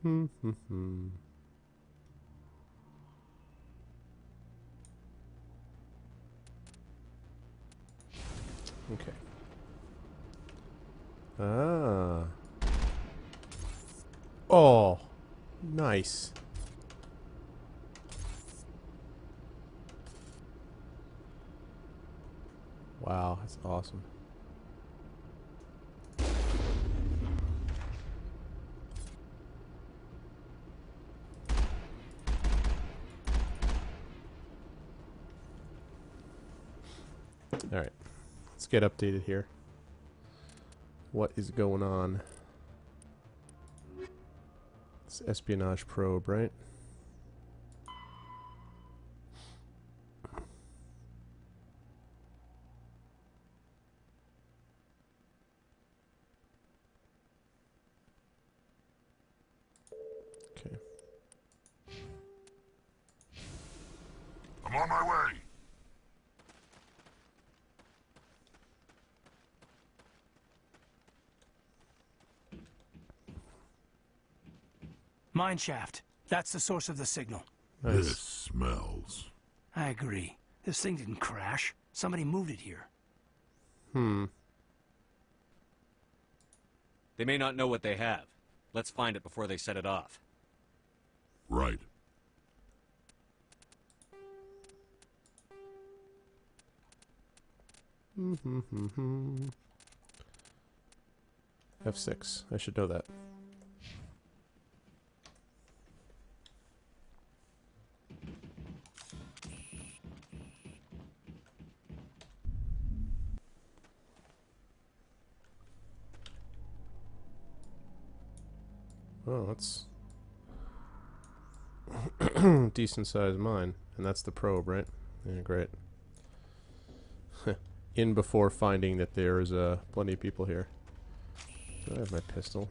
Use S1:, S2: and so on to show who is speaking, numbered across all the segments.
S1: Okay. Ah. Oh, nice. Wow, that's awesome. Alright, let's get updated here. What is going on? It's espionage probe, right? Okay.
S2: I'm on my way.
S3: Mine shaft. That's the source of the signal.
S1: Nice.
S2: This smells.
S3: I agree. This thing didn't crash. Somebody moved it here.
S4: They may not know what they have. Let's find it before they set it off.
S2: Right.
S1: F6. I should know that. Oh, that's decent sized mine. And that's the probe, right? Yeah, great. In before finding that there's plenty of people here. Do I have my pistol?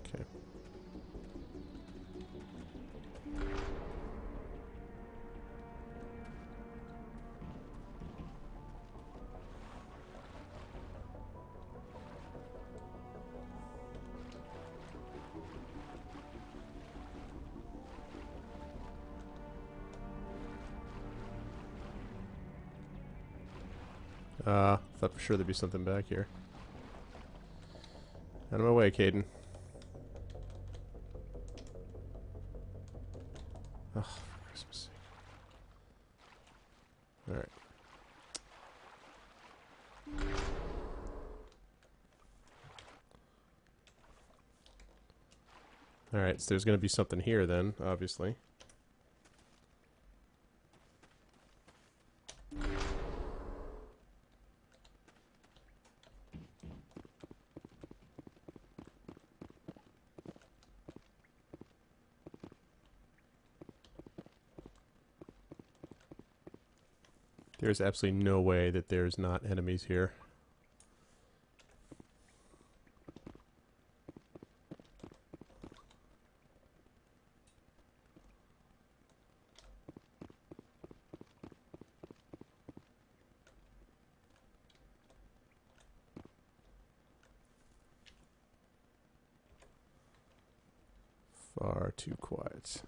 S1: Okay. Thought for sure there'd be something back here. Out of my way, Caden. Oh, for Christmas sake. Alright. Alright, so there's gonna be something here then, obviously. There's absolutely no way that there's not enemies here. Far too quiet.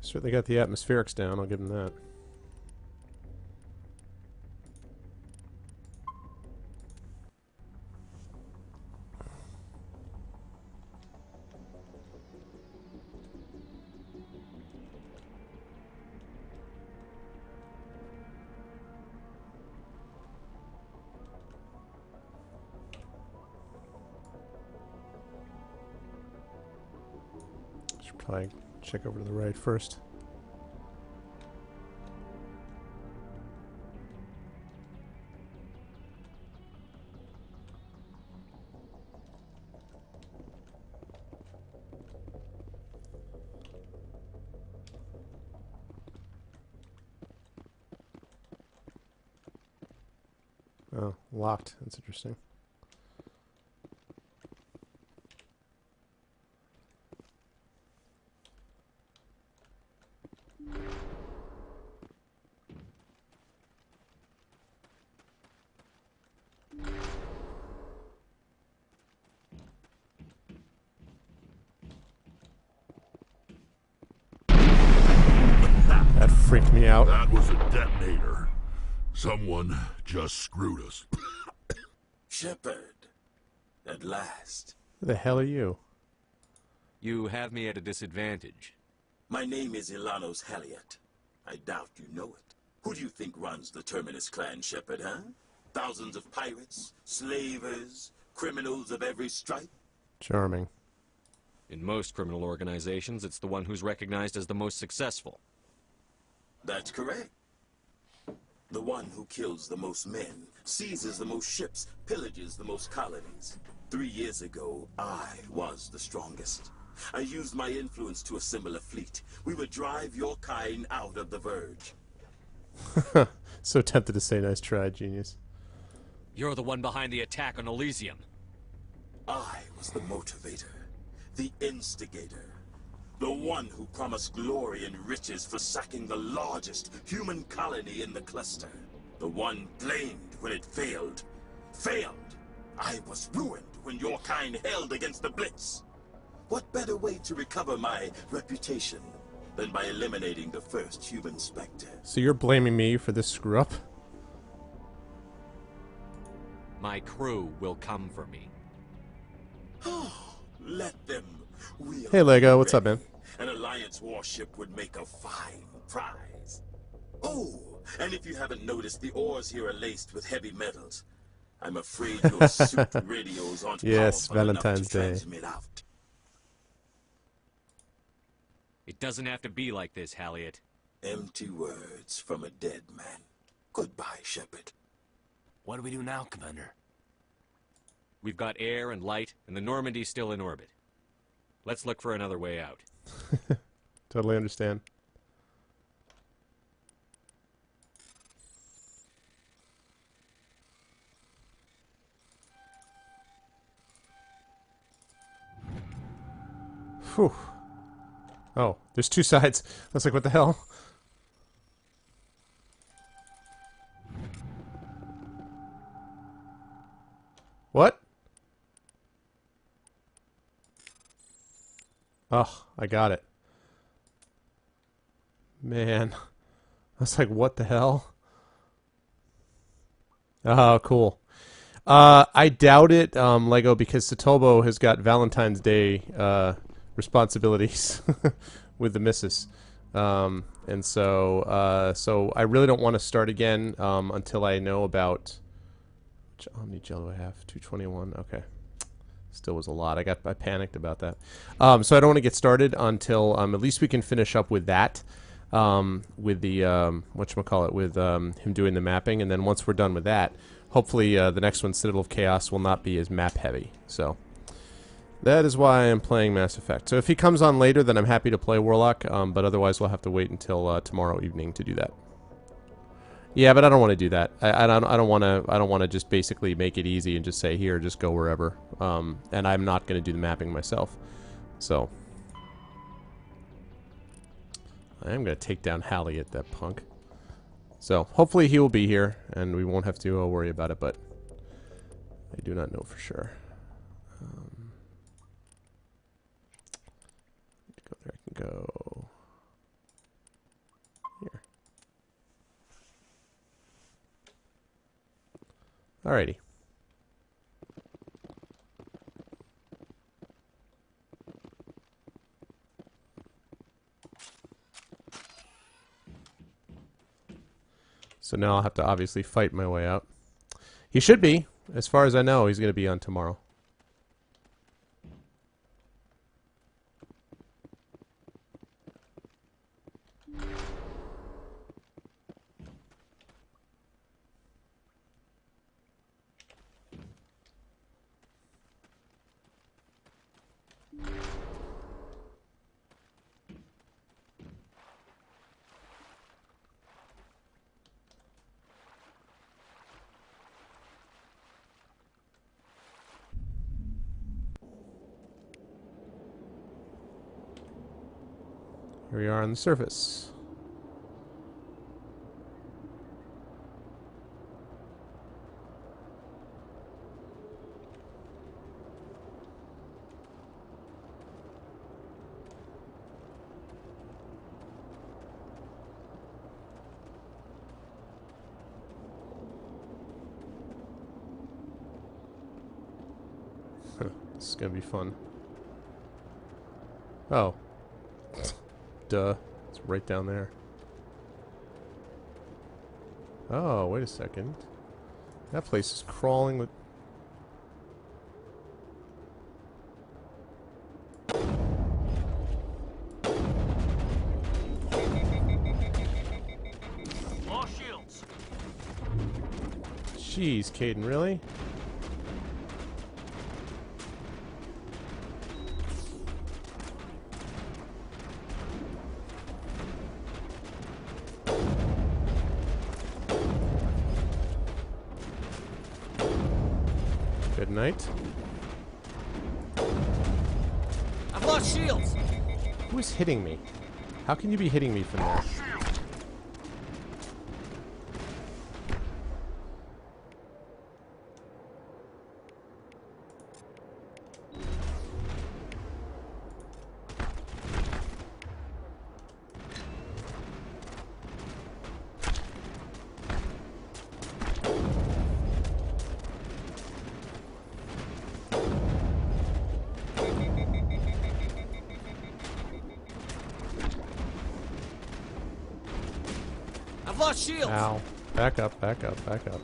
S1: Certainly got the atmospherics down, I'll give them that. Should probably check over to the right first. Oh, locked. That's interesting. That freaked me out.
S2: That was a detonator. Someone just screwed us.
S5: Shepard, at last.
S1: Who the hell are you?
S4: You have me at a disadvantage.
S5: My name is Ilanos Halliot. I doubt you know it. Who do you think runs the Terminus clan, Shepard, huh? Thousands of pirates, slavers, criminals of every stripe?
S1: Charming.
S4: In most criminal organizations, it's the one who's recognized as the most successful.
S5: That's correct. The one who kills the most men, seizes the most ships, pillages the most colonies. 3 years ago, I was the strongest. I used my influence to assemble a fleet. We would drive your kind out of the Verge.
S1: So tempted to say nice try, genius.
S4: You're the one behind the attack on Elysium.
S5: I was the motivator, the instigator. The one who promised glory and riches for sacking the largest human colony in the cluster. The one blamed when it failed. Failed! I was ruined when your kind held against the Blitz. What better way to recover my reputation than by eliminating the first human Spectre?
S1: So you're blaming me for this screw up?
S4: My crew will come for me.
S5: Let them.
S1: Hey Lego, what's up, man?
S5: An Alliance warship would make a fine prize. Oh, and if you haven't noticed, the ores here are laced with heavy metals. I'm afraid your suit radios aren't
S1: Yes,
S5: powerful enough
S1: Valentine's
S5: to
S1: Day.
S5: transmit out.
S4: It doesn't have to be like this, Halliot.
S5: Empty words from a dead man. Goodbye, Shepard.
S3: What do we do now, Commander?
S4: We've got air and light, and the Normandy's still in orbit. Let's look for another way out.
S1: Totally understand. Whew. Oh, there's two sides. I was like, what the hell? What? Oh, I got it. Man. I was like, what the hell? Oh, cool. I doubt it, Lego, because Satobo has got Valentine's Day responsibilities with the missus. And so I really don't want to start again until I know about... Which Omni Gel do I have? 221. Okay. Still was a lot. I panicked about that. So I don't want to get started until at least we can finish up with that. With the whatchamacallit, with him doing the mapping, and then once we're done with that, hopefully the next one, Citadel of Chaos, will not be as map heavy. So that is why I'm playing Mass Effect. So if he comes on later, then I'm happy to play Warlock, but otherwise we'll have to wait until tomorrow evening to do that. Yeah, but I don't want to do that. I don't want to just basically make it easy and just say, here, just go wherever. And I'm not going to do the mapping myself. So I am going to take down Halliot, that punk. So hopefully he will be here and we won't have to worry about it, but I do not know for sure. Go there, I can go here. Alrighty. So now I'll have to obviously fight my way out. He should be. As far as I know, he's going to be on tomorrow. Here we are on the surface. This is gonna be fun. Oh. Duh. It's right down there. Oh, wait a second. That place is crawling with...
S3: More shields.
S1: Jeez, Caden, really? Good night.
S4: I've lost shields!
S1: Who's hitting me? How can you be hitting me from there?
S4: I've lost shields!
S1: Ow. Back up, back up, back up.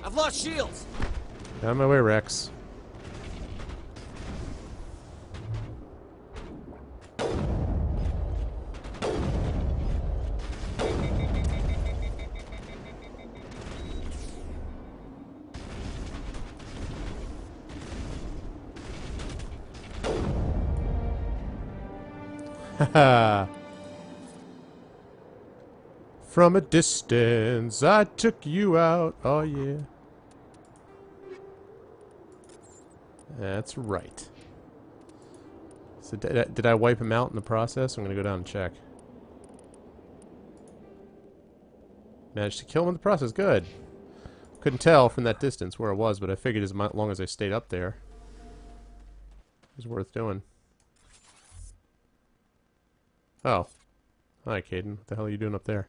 S4: I've lost shields!
S1: On my way, Rex. Haha. From a distance, I took you out. Oh, yeah. That's right. So did I wipe him out in the process? I'm going to go down and check. Managed to kill him in the process. Good. Couldn't tell from that distance where it was, but I figured as long as I stayed up there, it was worth doing. Oh. Hi, Caden. What the hell are you doing up there?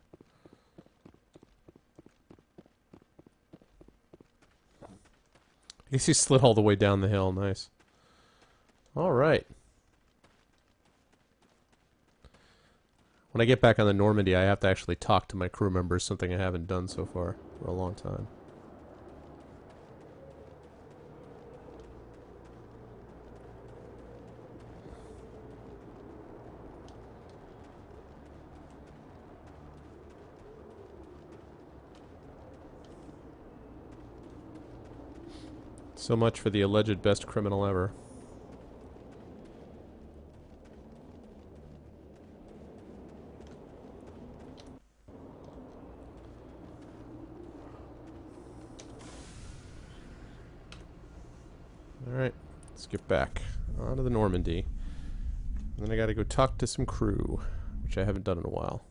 S1: I guess he slid all the way down the hill. Nice. Alright. When I get back on the Normandy, I have to actually talk to my crew members, something I haven't done so far for a long time. So much for the alleged best criminal ever. Alright, let's get back onto the Normandy. And then I gotta go talk to some crew, which I haven't done in a while.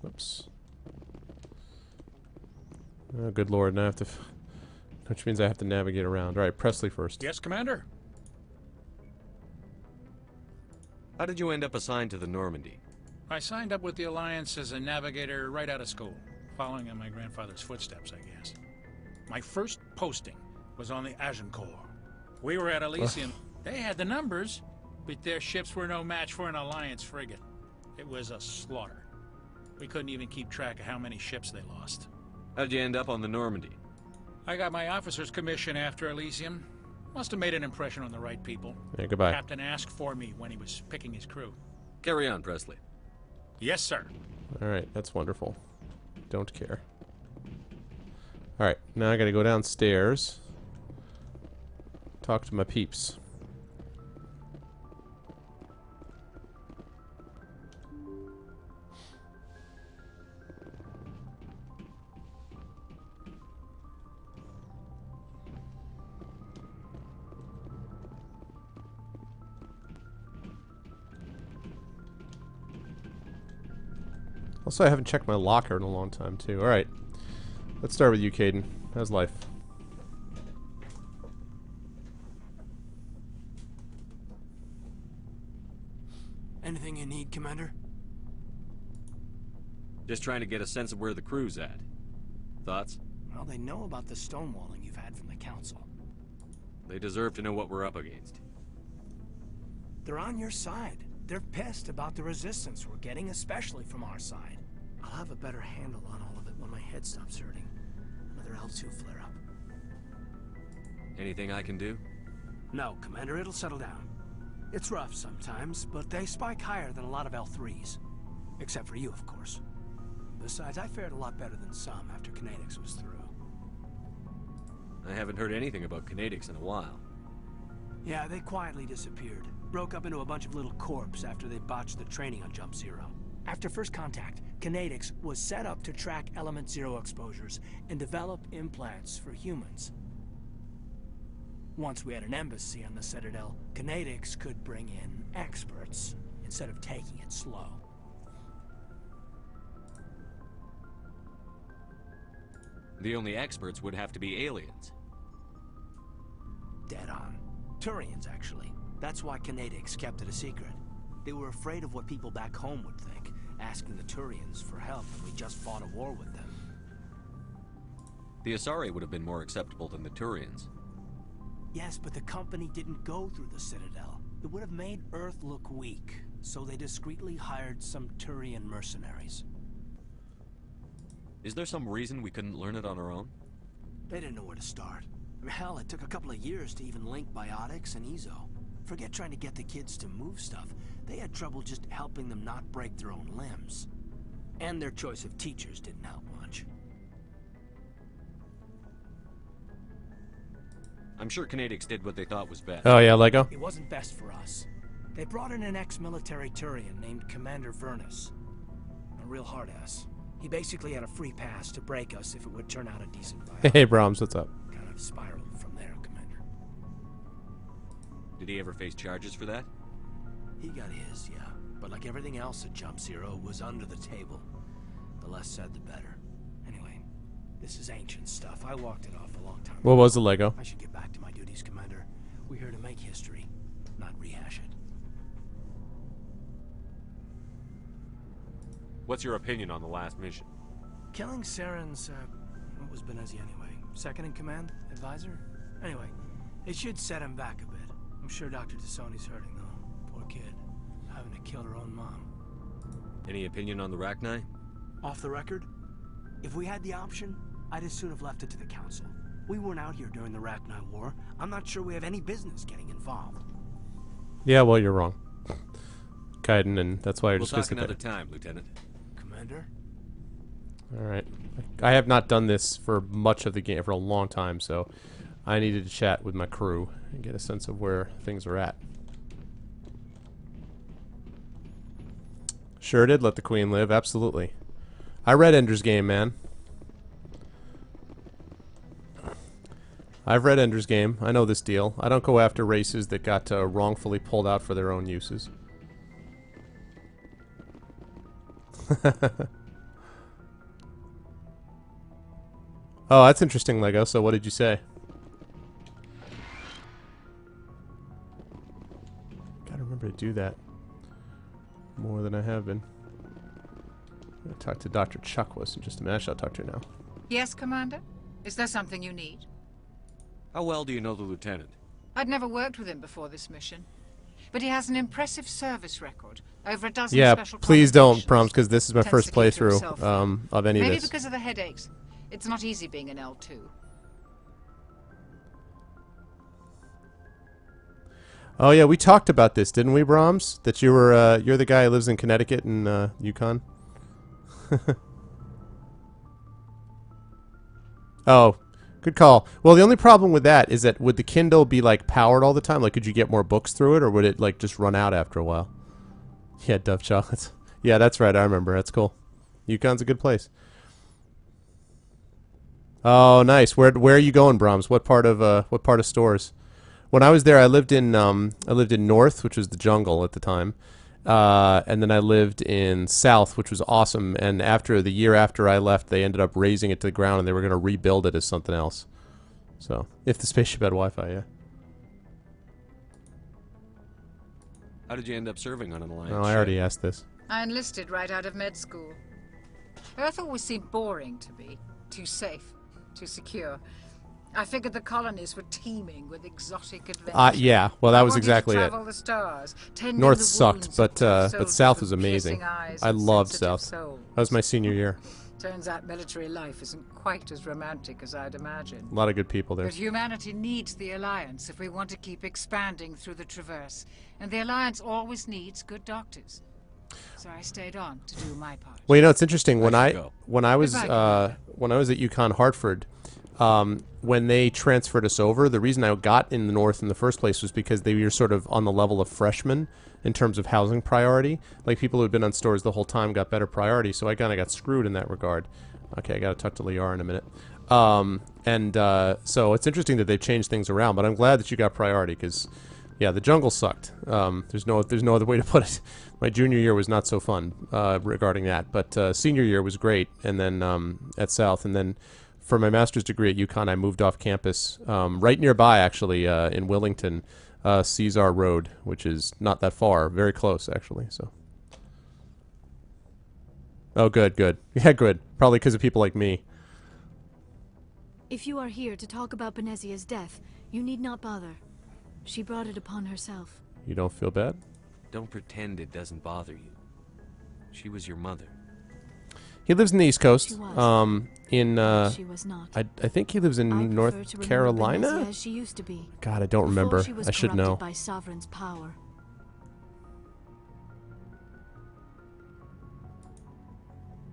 S1: Oops. Oh, good lord, now I have to... which means I have to navigate around. Alright, Presley first.
S6: Yes, Commander?
S4: How did you end up assigned to the Normandy?
S6: I signed up with the Alliance as a navigator right out of school, following in my grandfather's footsteps, I guess. My first posting was on the Agincourt. We were at Elysium. They had the numbers, but their ships were no match for an Alliance frigate. It was a slaughter. We couldn't even keep track of how many ships they lost.
S4: How'd you end up on the Normandy?
S6: I got my officer's commission after Elysium. Must have made an impression on the right people.
S1: Yeah, goodbye.
S6: Captain asked for me when he was picking his crew.
S4: Carry on, Presley.
S6: Yes, sir.
S1: Alright, that's wonderful. Don't care. Alright, now I gotta go downstairs. Talk to my peeps. Also, I haven't checked my locker in a long time, too. Alright. Let's start with you, Caden. How's life?
S3: Anything you need, Commander?
S4: Just trying to get a sense of where the crew's at. Thoughts?
S3: Well, they know about the stonewalling you've had from the Council.
S4: They deserve to know what we're up against.
S3: They're on your side. They're pissed about the resistance we're getting, especially from our side. I'll have a better handle on all of it when my head stops hurting. Another L2 flare-up.
S4: Anything I can do?
S3: No, Commander, it'll settle down. It's rough sometimes, but they spike higher than a lot of L3s. Except for you, of course. Besides, I fared a lot better than some after Kinetics was through.
S4: I haven't heard anything about Kinetics in a while.
S3: Yeah, they quietly disappeared. Broke up into a bunch of little corps after they botched the training on Jump Zero. After first contact, Kinetics was set up to track Element Zero exposures and develop implants for humans. Once we had an embassy on the Citadel, Kinetics could bring in experts instead of taking it slow.
S4: The only experts would have to be aliens.
S3: Dead on. Turians, actually. That's why Kinetics kept it a secret. They were afraid of what people back home would think, asking the Turians for help when we just fought a war with them.
S4: The Asari would have been more acceptable than the Turians.
S3: Yes, but the company didn't go through the Citadel. It would have made Earth look weak, so they discreetly hired some Turian mercenaries.
S4: Is there some reason we couldn't learn it on our own?
S3: They didn't know where to start. Hell, it took a couple of years to even link biotics and Ezo. Forget trying to get the kids to move stuff. They had trouble just helping them not break their own limbs. And their choice of teachers didn't help much.
S4: I'm sure Kinetics did what they thought was best.
S1: Oh, yeah, Lego?
S3: It wasn't best for us. They brought in an ex-military Turian named Commander Vernus. A real hard-ass. He basically had a free pass to break us if it would turn out a decent biotic.
S1: Hey, Brahms, what's up?
S3: Kind of spiraled from there, Commander.
S4: Did he ever face charges for that?
S3: He got his, yeah. But like everything else at Jump Zero, was under the table. The less said, the better. Anyway, this is ancient stuff. I walked it off a long time ago.
S1: What was the Lego?
S3: I should get back to my duties, Commander. We're here to make history, not rehash it.
S4: What's your opinion on the last mission?
S3: Killing Saren's, what was Benezi anyway? Second in command? Advisor? Anyway, it should set him back a bit. I'm sure Dr. Tassoni's hurting, though. Poor kid. Having to kill her own mom.
S4: Any opinion on the Rachni?
S3: Off the record, if we had the option, I'd as soon have left it to the Council. We weren't out here during the Rachni War. I'm not sure we have any business getting involved.
S1: Yeah, well, you're wrong. Kaiden, and that's why you're
S4: We'll talk
S1: dismissing
S4: another
S1: it.
S4: time, Lieutenant.
S3: Commander?
S1: Alright. I have not done this for much of the game for a long time, so I needed to chat with my crew and get a sense of where things are at. Sure did let the Queen live, absolutely. I read Ender's Game, man. I've read Ender's Game. I know this deal. I don't go after races that got wrongfully pulled out for their own uses. Oh, that's interesting, Lego. So what did you say? Gotta remember to do that. more than I have been. I'm gonna talk to Dr. Chuckwus in just a minute. I'll talk to her now.
S7: Yes, Commander? Is there something you need?
S4: How well do you know the lieutenant?
S7: I'd never worked with him before this mission. But he has an impressive service record. Over a dozen
S1: Yeah,
S7: special
S1: please don't,
S7: commendations.
S1: Proms, because this is my
S7: Tends
S1: first
S7: to keep to
S1: playthrough
S7: himself, though.
S1: of any
S7: Maybe
S1: of this.
S7: because of the headaches. It's not easy being an L2.
S1: Oh yeah, we talked about this, didn't we, Brahms? That you were you're the guy who lives in Connecticut and Yukon. Oh, good call. Well, the only problem with that is that would the Kindle be like powered all the time? Like, could you get more books through it, or would it like just run out after a while? Yeah, Dove chocolates. Yeah, that's right. I remember. That's cool. Yukon's a good place. Oh, nice. Where are you going, Brahms? What part of stores? When I was there, I lived in North, which was the jungle at the time, and then I lived in South, which was awesome. And after the year after I left, they ended up razing it to the ground, and they were going to rebuild it as something else. So, if the spaceship had Wi-Fi, yeah.
S4: How did you end up serving on an Alliance
S1: Oh, I
S4: ship?
S1: already asked this.
S7: I enlisted right out of med school. Earth always seemed boring to me. Too safe. Too secure. I figured the colonies were teeming with exotic adventures.
S1: Yeah. Well, that
S7: I
S1: was
S7: wanted
S1: exactly
S7: to
S1: it.
S7: travel the stars, tending
S1: North
S7: the
S1: sucked,
S7: wounds
S1: but
S7: of
S1: South
S7: soldiers
S1: was
S7: with
S1: amazing.
S7: piercing eyes
S1: I
S7: and
S1: loved
S7: sensitive
S1: South.
S7: souls.
S1: That was my senior year.
S7: Turns out military life isn't quite as romantic as I'd imagined.
S1: A lot of good people there.
S7: But humanity needs the Alliance if we want to keep expanding through the Traverse. And the Alliance always needs good doctors. So I stayed on to do my part.
S1: Well, you know, it's interesting. When
S4: I
S1: I
S4: should go.
S1: when I was
S7: Goodbye,
S1: when I was at UConn Hartford, when they transferred us over, the reason I got in the North in the first place was because they were sort of on the level of freshmen in terms of housing priority. Like, people who had been on stores the whole time got better priority, so I kind of got screwed in that regard. Okay, I got to talk to Liara in a minute. So it's interesting that they've changed things around, but I'm glad that you got priority because, yeah, the jungle sucked. There's no other way to put it. My junior year was not so fun regarding that, but senior year was great, and then at South, and then for my master's degree at UConn, I moved off campus right nearby, actually, in Willington, Caesar Road, which is not that far, very close, actually. So. Oh, good. Yeah, good. Probably because of people like me.
S8: If you are here to talk about Benezia's death, you need not bother. She brought it upon herself.
S1: You don't feel bad?
S4: Don't pretend it doesn't bother you. She was your mother.
S1: He lives in the East Coast.
S8: She was. She was not.
S1: I think he lives in
S8: I prefer to
S1: North
S8: remember
S1: Carolina.
S8: Benezia as she used to be.
S1: God, I don't
S8: Before
S1: remember.
S8: she was
S1: I should
S8: corrupted
S1: know.
S8: by Sovereign's power.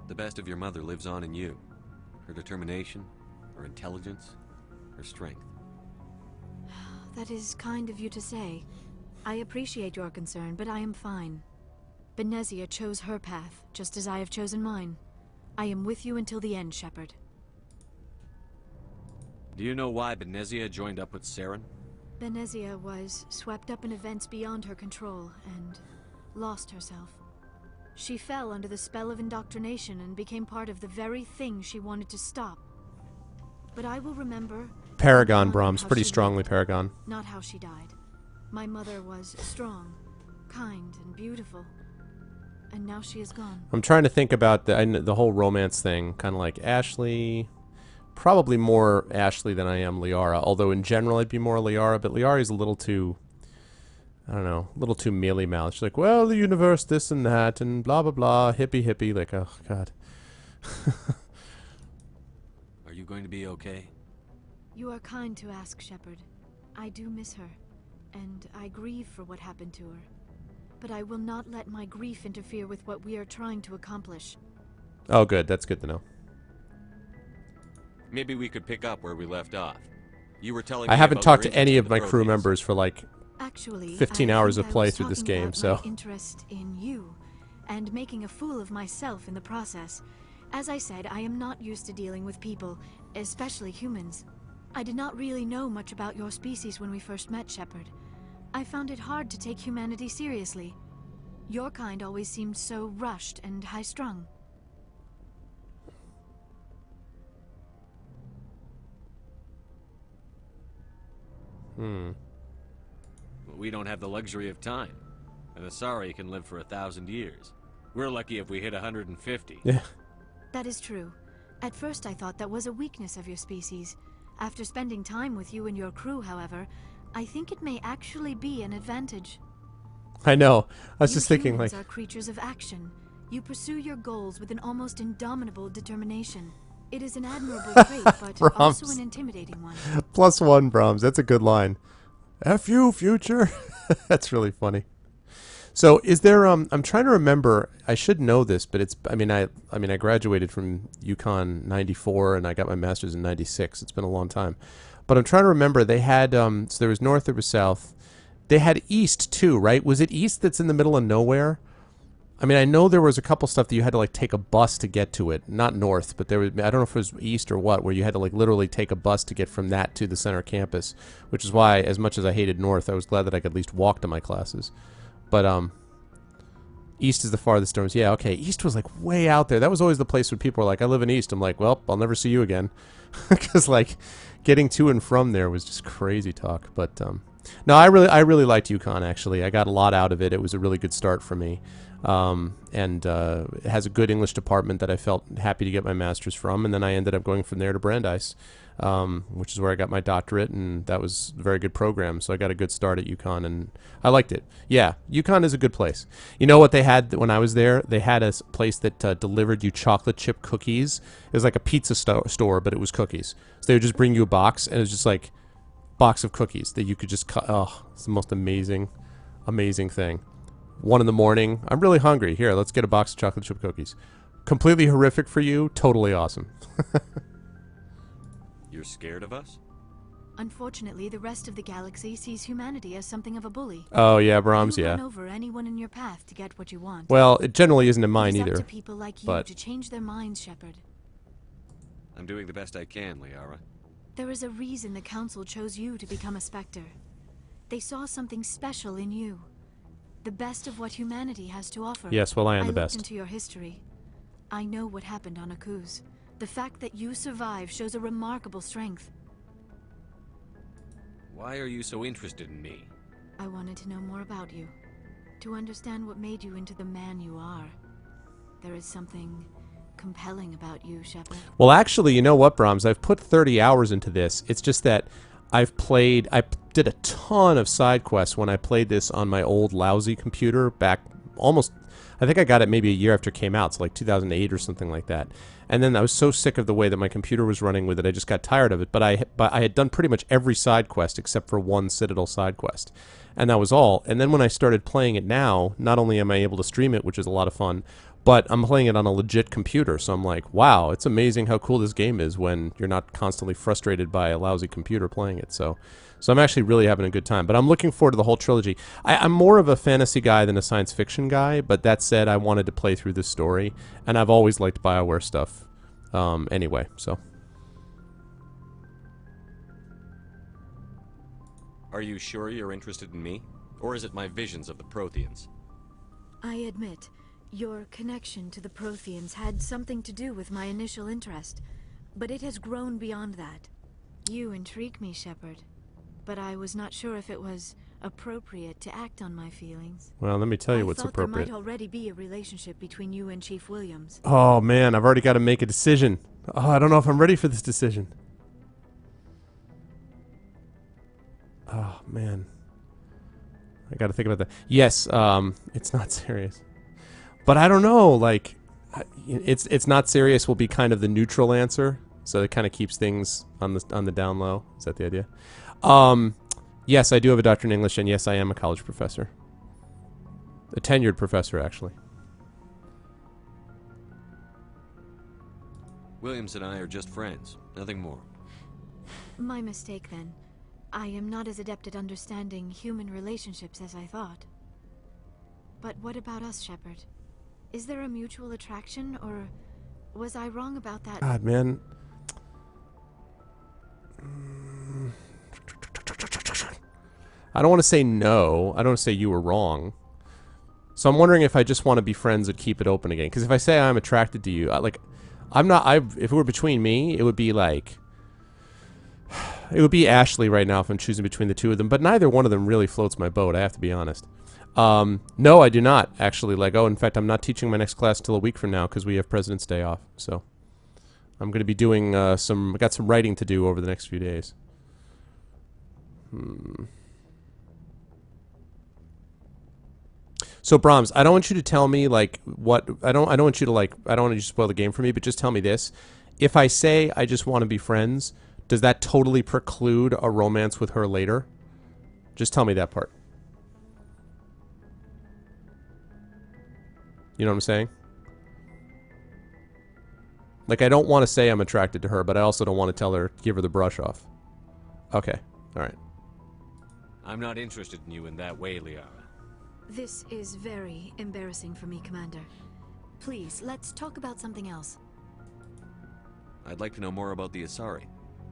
S4: The best of your mother lives on in you. Her determination, her intelligence, her strength.
S8: That is kind of you to say. I appreciate your concern, but I am fine. Benezia chose her path, just as I have chosen mine. I am with you until the end, Shepard.
S4: Do you know why Benezia joined up with Saren?
S8: Benezia was swept up in events beyond her control and lost herself. She fell under the spell of indoctrination and became part of the very thing she wanted to stop. But I will remember...
S1: Paragon,
S8: not
S1: Brahms.
S8: how
S1: Pretty
S8: she
S1: strongly
S8: lived,
S1: Paragon.
S8: not how she died. My mother was strong, kind, and beautiful. And now she is gone.
S1: I'm trying to think about the whole romance thing. Kind of like Ashley. Probably more Ashley than I am Liara. Although in general I'd be more Liara. But Liara is a little too... I don't know, a little too mealy-mouthed. She's like, well, the universe, this and that, and blah, blah, blah, hippie. Like, oh, God.
S4: Are you going to be okay?
S8: You are kind to ask, Shepard. I do miss her, and I grieve for what happened to her. But I will not let my grief interfere with what we are trying to accomplish.
S1: Oh, good. That's good to know.
S4: Maybe we could pick up where we left off. You were telling
S1: I
S4: me
S1: haven't
S4: about
S1: talked
S4: your
S1: to any
S4: interest
S1: of my
S4: in the
S1: crew
S4: Proteus.
S1: members for, like,
S8: Actually,
S1: 15
S8: I
S1: hours
S8: think
S1: of
S8: I
S1: play
S8: was
S1: through this
S8: talking
S1: game,
S8: about
S1: so...
S8: my interest in you, and making a fool of myself in the process. As I said, I am not used to dealing with people, especially humans. I did not really know much about your species when we first met, Shepard. I found it hard to take humanity seriously. Your kind always seemed so rushed and high-strung.
S4: We don't have the luxury of time. An Asari can live for 1,000 years. We're lucky if we hit 150.
S1: Yeah.
S8: That is true. At first I thought that was a weakness of your species. After spending time with you and your crew, however, I think it may actually be an advantage.
S1: I know. I was
S8: You
S1: just thinking, like,
S8: humans are creatures of action. You pursue your goals with an almost indomitable determination. It is an admirable trait, but also an intimidating one.
S1: +1, Brahms. That's a good line. F you, future. That's really funny. So, is there? I'm trying to remember. I should know this, but it's. I mean, I graduated from UConn '94, and I got my master's in '96. It's been a long time, but I'm trying to remember. They had. So there was north, there was south. They had east too, right? Was it east that's in the middle of nowhere? I mean, I know there was a couple stuff that you had to like take a bus to get to it. Not north, but there was. I don't know if it was east or what, where you had to like literally take a bus to get from that to the center campus. Which is why, as much as I hated north, I was glad that I could at least walk to my classes. But east is the farthest dorms. Yeah, okay. East was like way out there. That was always the place where people were like, "I live in East." I'm like, "Well, I'll never see you again," because like getting to and from there was just crazy talk. But no, I really liked UConn. Actually, I got a lot out of it. It was a really good start for me, and it has a good English department that I felt happy to get my master's from. And then I ended up going from there to Brandeis, which is where I got my doctorate, and that was a very good program. So I got a good start at UConn, and I liked it. Yeah, UConn is a good place. You know what they had when I was there? They had a place that delivered you chocolate chip cookies. It was like a pizza store, but it was cookies. So they would just bring you a box, and it was just like box of cookies that you could just cut. Oh, it's the most amazing thing. 1 in the morning. I'm really hungry. Here, let's get a box of chocolate chip cookies. Completely horrific for you. Totally awesome.
S4: You're scared of us?
S8: Unfortunately, the rest of the galaxy sees humanity as something of a bully.
S1: Oh yeah, Brahms.
S8: You
S1: Yeah.
S8: run over anyone in your path to get what you want.
S1: Well, it generally isn't in mine
S8: it is
S1: either.
S8: up to people like you
S1: but
S8: to change their minds, Shepard.
S4: I'm doing the best I can, Liara.
S8: There is a reason the Council chose you to become a Spectre. They saw something special in you. The best of what humanity has to offer.
S1: yes, well, I am the
S8: looked
S1: best.
S8: into your history. I know what happened on Akuz. The fact that you survived shows a remarkable strength.
S4: Why are you so interested in me?
S8: I wanted to know more about you. To understand what made you into the man you are. There is something compelling about you, Shepard.
S1: Well, actually, you know what, Brahms? I've put 30 hours into this. It's just that I did a ton of side quests when I played this on my old lousy computer back almost, I think I got it maybe a year after it came out, so like 2008 or something like that. And then I was so sick of the way that my computer was running with it, I just got tired of it. But I had done pretty much every side quest except for one Citadel side quest. And that was all. And then when I started playing it now, not only am I able to stream it, which is a lot of fun, but I'm playing it on a legit computer. So I'm like, wow, it's amazing how cool this game is when you're not constantly frustrated by a lousy computer playing it. So I'm actually really having a good time. But I'm looking forward to the whole trilogy. I'm more of a fantasy guy than a science fiction guy. But that said, I wanted to play through this story. And I've always liked BioWare stuff anyway. So.
S4: Are you sure you're interested in me? Or is it my visions of the Protheans?
S8: I admit, your connection to the Protheans had something to do with my initial interest, but it has grown beyond that. You intrigue me, Shepard, but I was not sure if it was appropriate to act on my feelings.
S1: Well, let me tell you what's appropriate.
S8: There might already be a relationship between you and Chief Williams.
S1: Oh, man, I've already got to make a decision. Oh, I don't know if I'm ready for this decision. Oh, man. I got to think about that. Yes, it's not serious. But I don't know, like, it's not serious will be kind of the neutral answer, so it kind of keeps things on the down low. Is that the idea? Yes, I do have a doctorate in English, and yes, I am a college professor. A tenured professor, actually.
S4: Williams and I are just friends, nothing more.
S8: My mistake, then. I am not as adept at understanding human relationships as I thought. But what about us, Shepard? Is there a mutual attraction, or was I wrong about that?
S1: God, man. I don't want to say no. I don't want to say you were wrong. So I'm wondering if I just want to be friends and keep it open again. Because if I say I'm attracted to you, I'm not. If it were between me, it would be like. It would be Ashley right now if I'm choosing between the two of them. But neither one of them really floats my boat. I have to be honest. No, I do not, actually, Lego. In fact, I'm not teaching my next class till a week from now because we have President's Day off. So I'm going to be doing got some writing to do over the next few days. So Brahms, I don't want you to tell me like what I don't want you to like I don't want you to spoil the game for me, but just tell me this. If I say I just want to be friends, does that totally preclude a romance with her later? Just tell me that part. You know what I'm saying? Like, I don't want to say I'm attracted to her, but I also don't want to tell her, give her the brush off. Okay. All right.
S4: I'm not interested in you in that way, Liara.
S8: This is very embarrassing for me, Commander. Please, let's talk about something else.
S4: I'd like to know more about the Asari.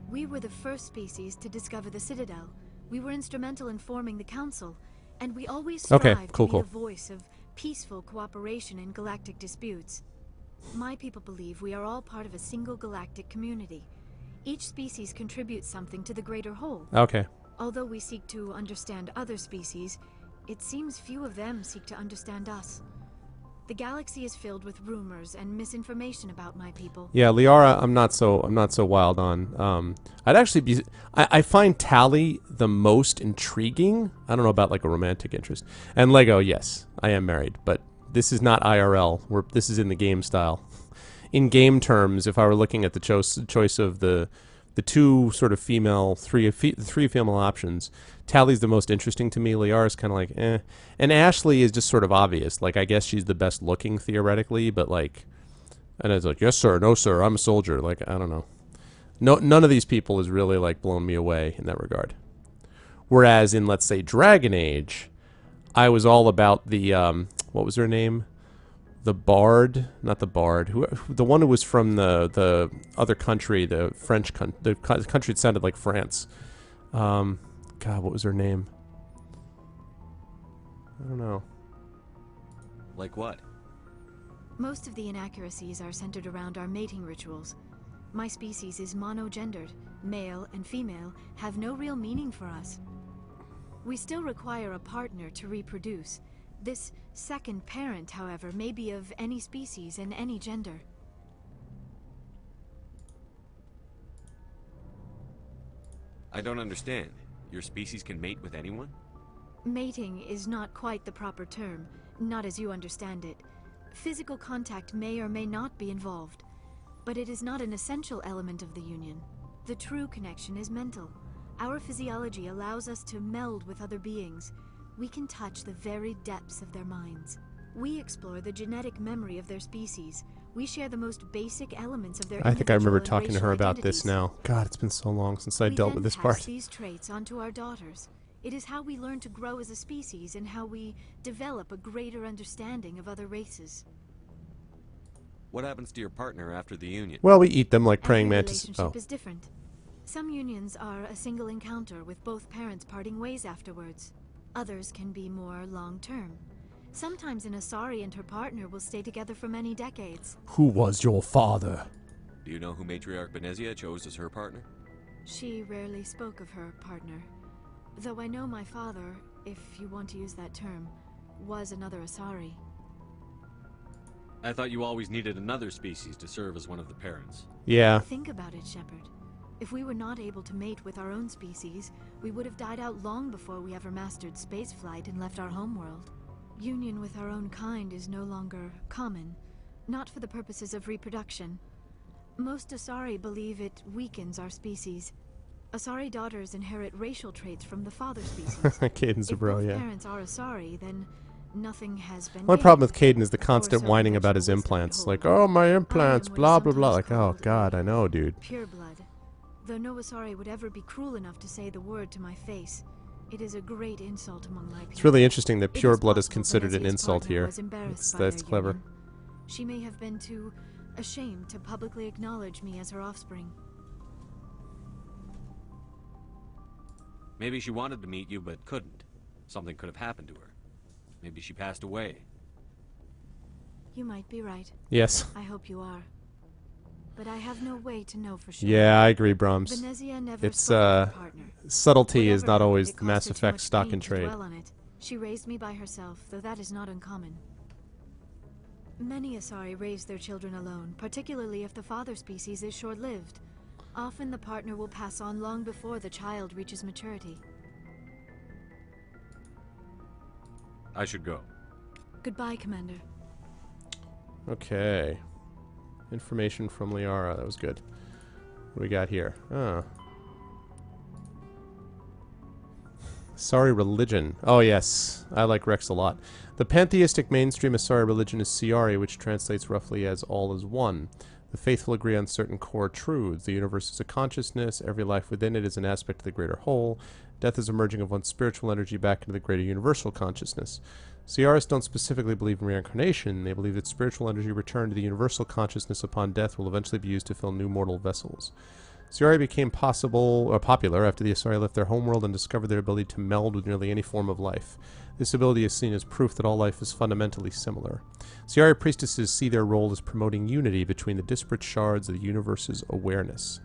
S8: We were the first species to discover the Citadel. We were instrumental in forming the Council, and we always strive to be the voice of peaceful cooperation in galactic disputes. My people believe we are all part of a single galactic community. Each species contributes something to the greater whole.
S1: Okay.
S8: Although we seek to understand other species, it seems few of them seek to understand us. The galaxy is filled with rumors and misinformation about my people.
S1: Yeah, Liara, I'm not so wild on. I'd actually be. I find Tally the most intriguing. I don't know about like a romantic interest. And Lego, yes, I am married, but this is not IRL. This is in the game style. In game terms, if I were looking at the choice of the two sort of three female options, Tally's the most interesting to me. Liara's kind of like, eh. And Ashley is just sort of obvious. Like, I guess she's the best looking theoretically, but like, and it's like, yes sir, no sir, I'm a soldier. Like, I don't know. None of these people has really like blown me away in that regard. Whereas in, let's say, Dragon Age, I was all about the what was her name? The Bard, not the Bard. The one who was from the other country, the French the country that sounded like France. God, what was her name? I don't know.
S4: Like what?
S8: Most of the inaccuracies are centered around our mating rituals. My species is monogendered. Male and female have no real meaning for us. We still require a partner to reproduce. This second parent, however, may be of any species and any gender.
S4: I don't understand. Your species can mate with anyone?
S8: Mating is not quite the proper term, not as you understand it. Physical contact may or may not be involved, but it is not an essential element of the union. The true connection is mental. Our physiology allows us to meld with other beings. We can touch the very depths of their minds. We explore the genetic memory of their species. We share the most basic elements of their
S1: I think I remember
S8: individual and
S1: talking to her
S8: racial
S1: about this
S8: identities.
S1: now. God, it's been so long since I dealt with this
S8: We then
S1: part.
S8: pass these traits onto our daughters. It is how we learn to grow as a species and how we develop a greater understanding of other races.
S4: What happens to your partner after the union?
S1: Well, we eat them like praying
S8: Every
S1: mantis.
S8: relationship is different. Some unions are a single encounter with both parents parting ways afterwards. Others can be more long-term. Sometimes an Asari and her partner will stay together for many decades.
S1: Who was your father?
S4: Do you know who Matriarch Benezia chose as her partner?
S8: She rarely spoke of her partner. Though I know my father, if you want to use that term, was another Asari.
S4: I thought you always needed another species to serve as one of the parents.
S1: Yeah.
S8: Think about it, Shepard. If we were not able to mate with our own species, we would have died out long before we ever mastered spaceflight and left our homeworld. Union with our own kind is no longer common, not for the purposes of reproduction. Most Asari believe it weakens our species. Asari daughters inherit racial traits from the father species.
S1: Caden's a bro,
S8: if both
S1: yeah.
S8: parents are Asari, then nothing has been
S1: My
S8: gained.
S1: problem with Caden is the
S8: Or
S1: constant
S8: so
S1: whining about
S8: ritual
S1: his
S8: wisdom
S1: implants.
S8: told
S1: Like,
S8: me.
S1: oh, my
S8: I am
S1: implants,
S8: what is
S1: blah, blah, blah.
S8: sometimes
S1: Like, oh,
S8: called
S1: God, I know, dude.
S8: pure blood. Though no Asari would ever be cruel enough to say the word to my face, it is a great insult among my people.
S1: It's really interesting that
S8: It
S1: pure
S8: is
S1: blood is
S8: possible
S1: considered an
S8: Benezia's
S1: insult
S8: partner
S1: here.
S8: was embarrassed by
S1: That's
S8: their
S1: clever.
S8: union. She may have been too ashamed to publicly acknowledge me as her offspring.
S4: Maybe she wanted to meet you but couldn't. Something could have happened to her. Maybe she passed away.
S8: You might be right.
S1: Yes.
S8: I hope you are. But I have no way to know for sure.
S1: Yeah, I agree, Brahms.
S8: Venezia never
S1: It's,
S8: spoke of her partner.
S1: subtlety is
S8: Whatever
S1: not
S8: happened,
S1: always
S8: it
S1: the Mass
S8: cost her too
S1: Effect
S8: much
S1: stock
S8: pain
S1: and
S8: to
S1: trade.
S8: dwell on it. She raised me by herself, though that is not uncommon. Many Asari raise their children alone, particularly if the father species is short-lived. Often the partner will pass on long before the child reaches maturity.
S4: I should go.
S8: Goodbye, Commander.
S1: Okay. Information from Liara. That was good. What do we got here? Oh. Asari religion. Oh, yes. I like Rex a lot. The pantheistic mainstream Asari religion is Siari, which translates roughly as all is one. The faithful agree on certain core truths. The universe is a consciousness. Every life within it is an aspect of the greater whole. Death is a merging of one's spiritual energy back into the greater universal consciousness. Siaris don't specifically believe in reincarnation. They believe that spiritual energy returned to the universal consciousness upon death will eventually be used to fill new mortal vessels. Siari became popular after the Asari left their homeworld and discovered their ability to meld with nearly any form of life. This ability is seen as proof that all life is fundamentally similar. Siari priestesses see their role as promoting unity between the disparate shards of the universe's awareness.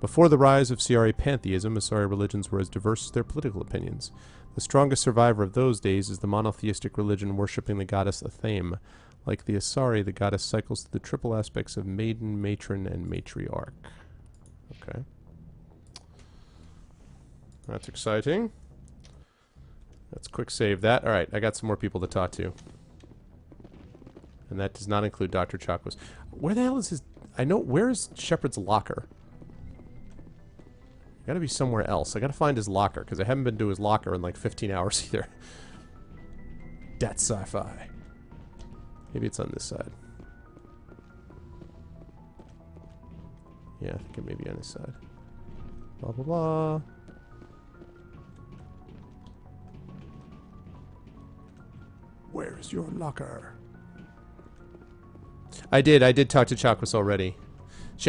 S1: Before the rise of Siari pantheism, Asari religions were as diverse as their political opinions. The strongest survivor of those days is the monotheistic religion worshipping the goddess Athame. Like the Asari, the goddess cycles through the triple aspects of maiden, matron, and matriarch. Okay. That's exciting. Let's quick save that. Alright, I got some more people to talk to. And that does not include Dr. Chakwas. Where the hell is his... I know... Where is Shepard's locker? Gotta be somewhere else. I gotta find his locker, because I haven't been to his locker in like 15 hours either. That's sci-fi. Maybe it's on this side. Yeah, I think it may be on this side. Blah, blah, blah. Where is your locker? I did talk to Chakwas already.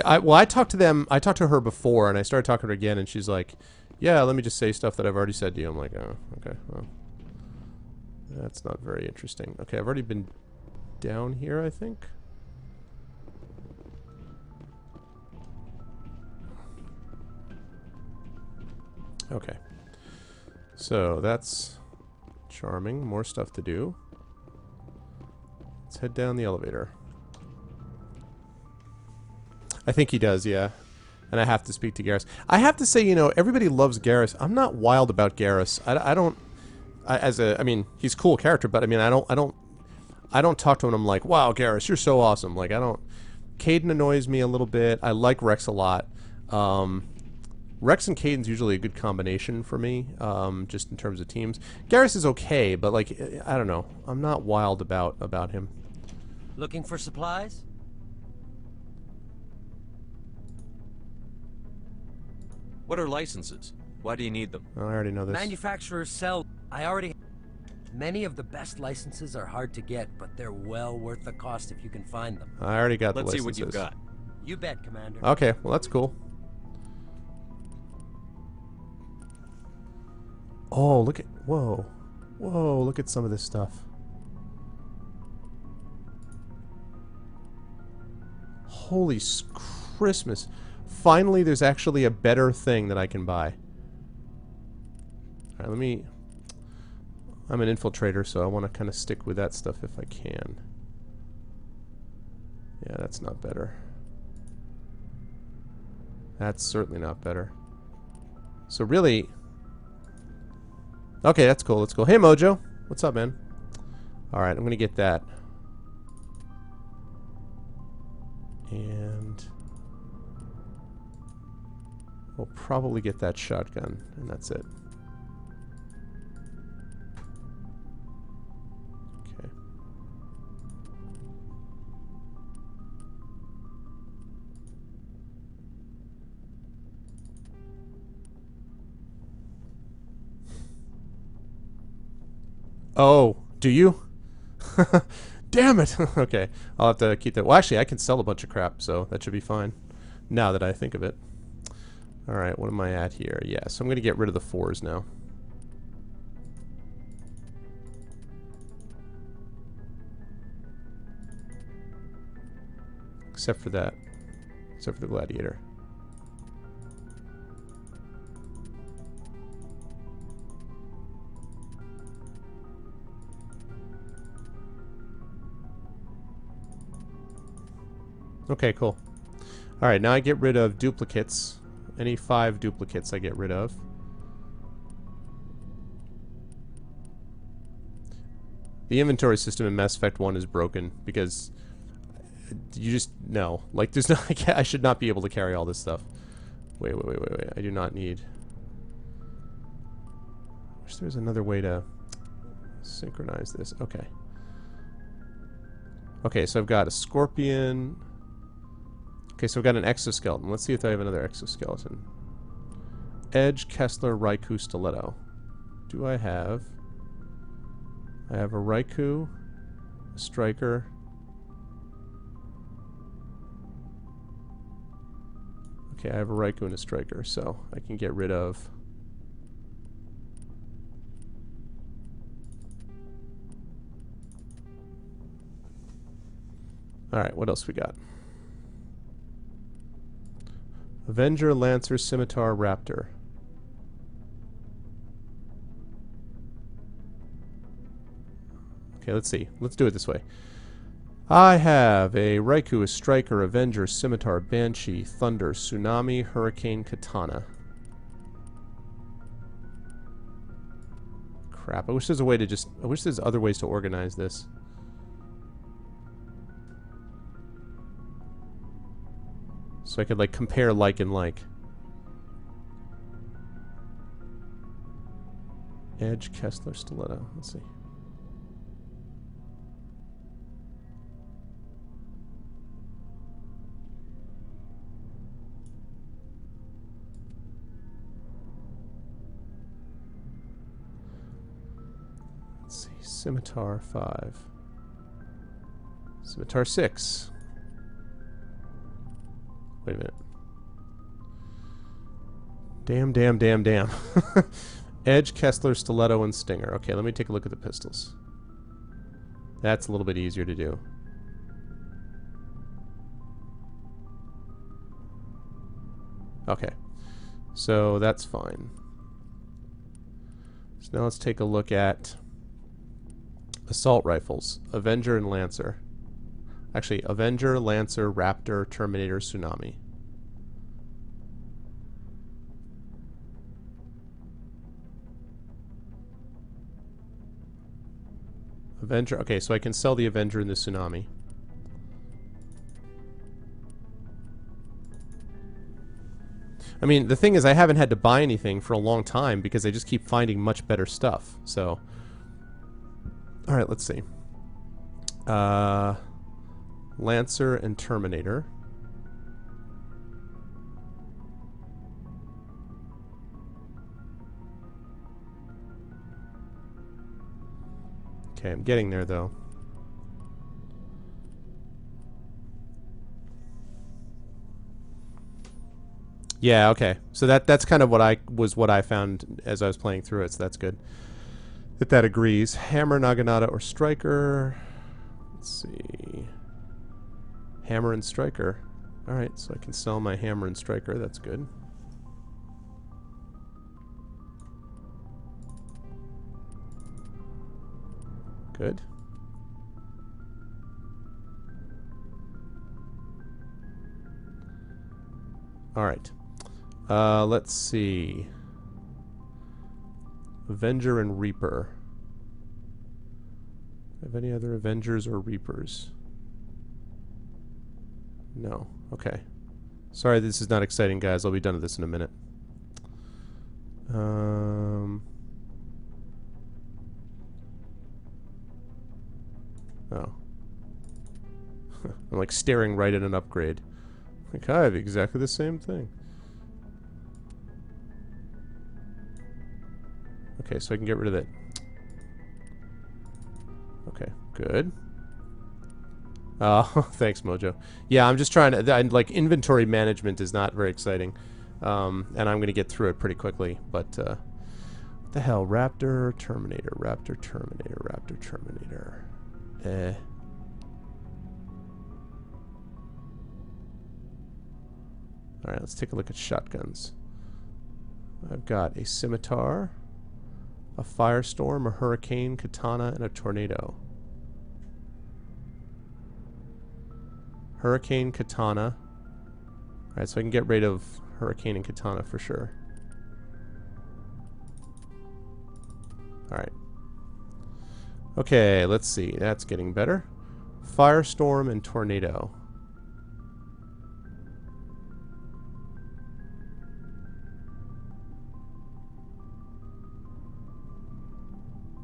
S1: I talked to her before, and I started talking to her again, and she's like, yeah, let me just say stuff that I've already said to you. I'm like, oh, okay, well, that's not very interesting. Okay, I've already been down here, I think. Okay. So, that's charming. More stuff to do. Let's head down the elevator. I think he does, yeah. And I have to speak to Garrus. I have to say, you know, everybody loves Garrus. I'm not wild about Garrus. I mean, he's a cool character, but I mean, I don't talk to him and I'm like, wow, Garrus, you're so awesome. Like, I don't... Caden annoys me a little bit. I like Rex a lot. Rex and Caden's usually a good combination for me, just in terms of teams. Garrus is okay, but like, I don't know. I'm not wild about him.
S9: Looking for supplies?
S4: What are licenses? Why do you need them?
S1: Oh, I already know this.
S9: Manufacturers sell... Many of the best licenses are hard to get, but they're well worth the cost if you can find them.
S1: I already got the
S4: Let's see
S1: licenses.
S4: what you've got.
S9: You bet, Commander.
S1: Okay, well that's cool. Oh, look at... Whoa. Whoa, look at some of this stuff. Holy Christmas. Finally, there's actually a better thing that I can buy. Alright, let me... I'm an infiltrator, so I want to kind of stick with that stuff if I can. Yeah, that's not better. That's certainly not better. So really... Okay, that's cool, that's cool. Hey, Mojo. What's up, man? Alright, I'm going to get that. And... we'll probably get that shotgun, and that's it. Okay. Oh, do you? Damn it! Okay, I'll have to keep that. Well, actually, I can sell a bunch of crap, so that should be fine. Now that I think of it. Alright, what am I at here? Yeah, so I'm going to get rid of the 4s now. Except for that. Except for the gladiator. Okay, cool. Alright, now I get rid of duplicates. Any 5 duplicates I get rid of. The inventory system in Mass Effect 1 is broken because you just... No. Like, there's no... I should not be able to carry all this stuff. Wait. I do not need... I wish there was another way to synchronize this. Okay. Okay, so I've got a scorpion. Okay, so I've got an exoskeleton. Let's see if I have another exoskeleton. Edge, Kessler, Raikou, Stiletto. Do I have... I have a Raikou, a Striker. Okay, I have a Raikou and a Striker, so I can get rid of... Alright, what else we got? Avenger, Lancer, Scimitar, Raptor. Okay, let's see. Let's do it this way. I have a Raikou, a Striker, Avenger, Scimitar, Banshee, Thunder, Tsunami, Hurricane, Katana. Crap, I wish there's a way to just... I wish there's other ways to organize this. So I could, like, compare like and like. Edge, Kessler, Stiletto. Let's see. Let's see. Scimitar 5. Scimitar 6. Wait a minute. Damn. Edge, Kessler, Stiletto, and Stinger. Okay, let me take a look at the pistols. That's a little bit easier to do. Okay. So that's fine. So now let's take a look at assault rifles. Avenger and Lancer. Actually, Avenger, Lancer, Raptor, Terminator, Tsunami. Avenger. Okay, so I can sell the Avenger and the Tsunami. I mean, the thing is, I haven't had to buy anything for a long time because I just keep finding much better stuff. So, alright, let's see. Lancer and Terminator. Okay, I'm getting there though. Yeah, okay. So that's kind of what I found as I was playing through it, so that's good. That agrees. Hammer, Naginata, or Striker. Let's see. Hammer and Striker. Alright, so I can sell my Hammer and Striker. That's good. Good. Alright. Let's see. Avenger and Reaper. Have any other Avengers or Reapers? No. Okay. Sorry, this is not exciting, guys. I'll be done with this in a minute. Oh. I'm like staring right at an upgrade. Like, I have exactly the same thing. Okay, so I can get rid of that. Okay, good. Oh, thanks, Mojo. Yeah, I'm just trying to... like, inventory management is not very exciting. And I'm going to get through it pretty quickly. But, what the hell? Raptor, Terminator, Raptor, Terminator, Raptor, Terminator. Alright, let's take a look at shotguns. I've got a Scimitar, a Firestorm, a Hurricane, Katana, and a Tornado. Hurricane Katana. Alright, so I can get rid of Hurricane and Katana for sure. Alright. Okay, let's see. That's getting better. Firestorm and Tornado.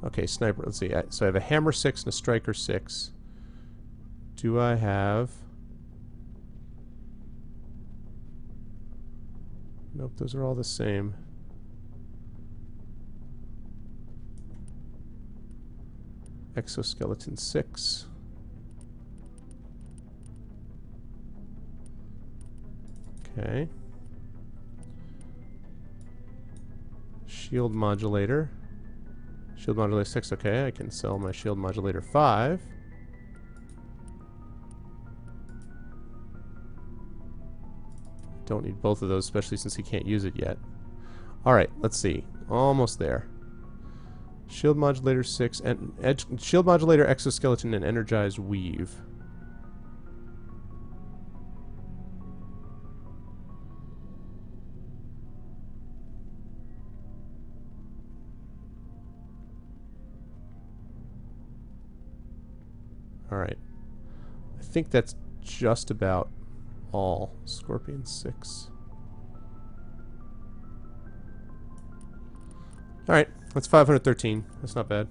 S1: Okay, Sniper. Let's see. So I have a Hammer 6 and a Striker 6. Do I have... Nope, those are all the same. Exoskeleton 6. Okay. Shield Modulator. Shield Modulator 6, okay. I can sell my Shield Modulator 5. Don't need both of those, especially since he can't use it yet. Alright, let's see. Almost there. Shield Modulator 6, and Shield Modulator, Exoskeleton, and Energized Weave. Alright. I think that's just about all. Scorpion 6. Alright, that's 513. That's not bad.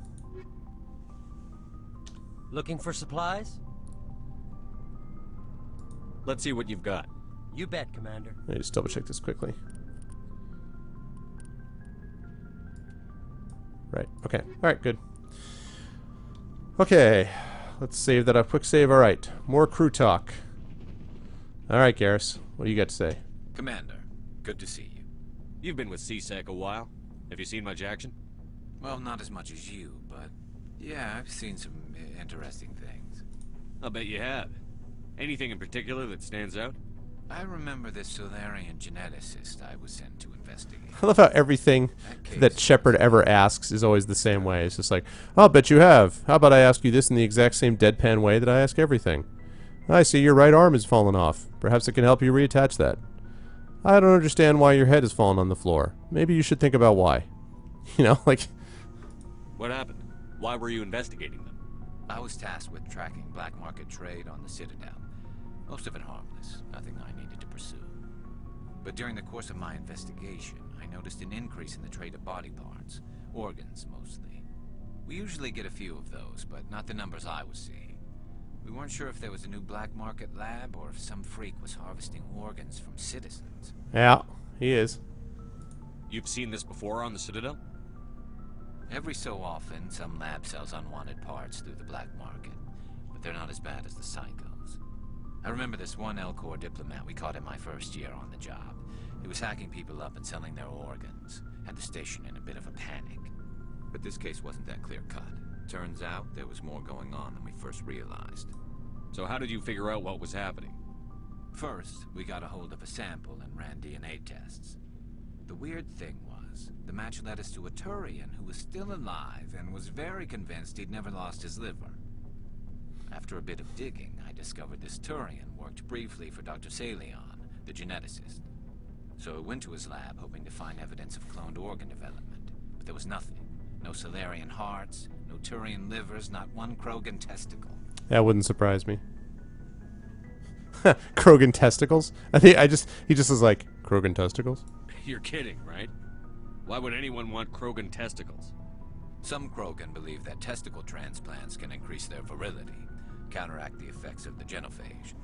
S9: Looking for supplies?
S4: Let's see what you've got.
S9: You bet, Commander.
S1: Let me just double check this quickly. Right, okay. Alright, good. Okay, let's save that up. Quick save, alright. More crew talk. Alright, Garrus, what do you got to say?
S10: Commander, good to see you.
S4: You've been with CSEC a while. Have you seen much action?
S10: Well, not as much as you, but yeah, I've seen some interesting things.
S4: I'll bet you have. Anything in particular that stands out?
S10: I remember this Solarian geneticist I was sent to investigate.
S1: I love how everything that Shepard ever asks is always the same way. It's just like, I'll bet you have. How about I ask you this in the exact same deadpan way that I ask everything? I see your right arm has fallen off. Perhaps it can help you reattach that. I don't understand why your head has fallen on the floor. Maybe you should think about why. You know, like...
S4: What happened? Why were you investigating them?
S10: I was tasked with tracking black market trade on the Citadel. Most of it harmless, nothing I needed to pursue. But during the course of my investigation, I noticed an increase in the trade of body parts, organs mostly. We usually get a few of those, but not the numbers I was seeing. We weren't sure if there was a new black market lab or if some freak was harvesting organs from citizens.
S1: Yeah, he is.
S4: You've seen this before on the Citadel?
S10: Every so often, some lab sells unwanted parts through the black market, but they're not as bad as the psychos. I remember this one L-Corps diplomat we caught in my first year on the job. He was hacking people up and selling their organs, had the station in a bit of a panic. But this case wasn't that clear-cut. Turns out there was more going on than we first realized.
S4: So how did you figure out what was happening?
S10: First, we got a hold of a sample and ran DNA tests. The weird thing was, the match led us to a Turian who was still alive and was very convinced he'd never lost his liver. After a bit of digging, I discovered this Turian worked briefly for Dr. Salion, the geneticist. So I went to his lab hoping to find evidence of cloned organ development, but there was nothing. No Solarian hearts, no Turian livers, not one Krogan testicle.
S1: That wouldn't surprise me. Krogan testicles? He just was like, Krogan testicles?
S4: You're kidding, right? Why would anyone want Krogan testicles?
S10: Some Krogan believe that testicle transplants can increase their virility, counteract the effects of the genophage.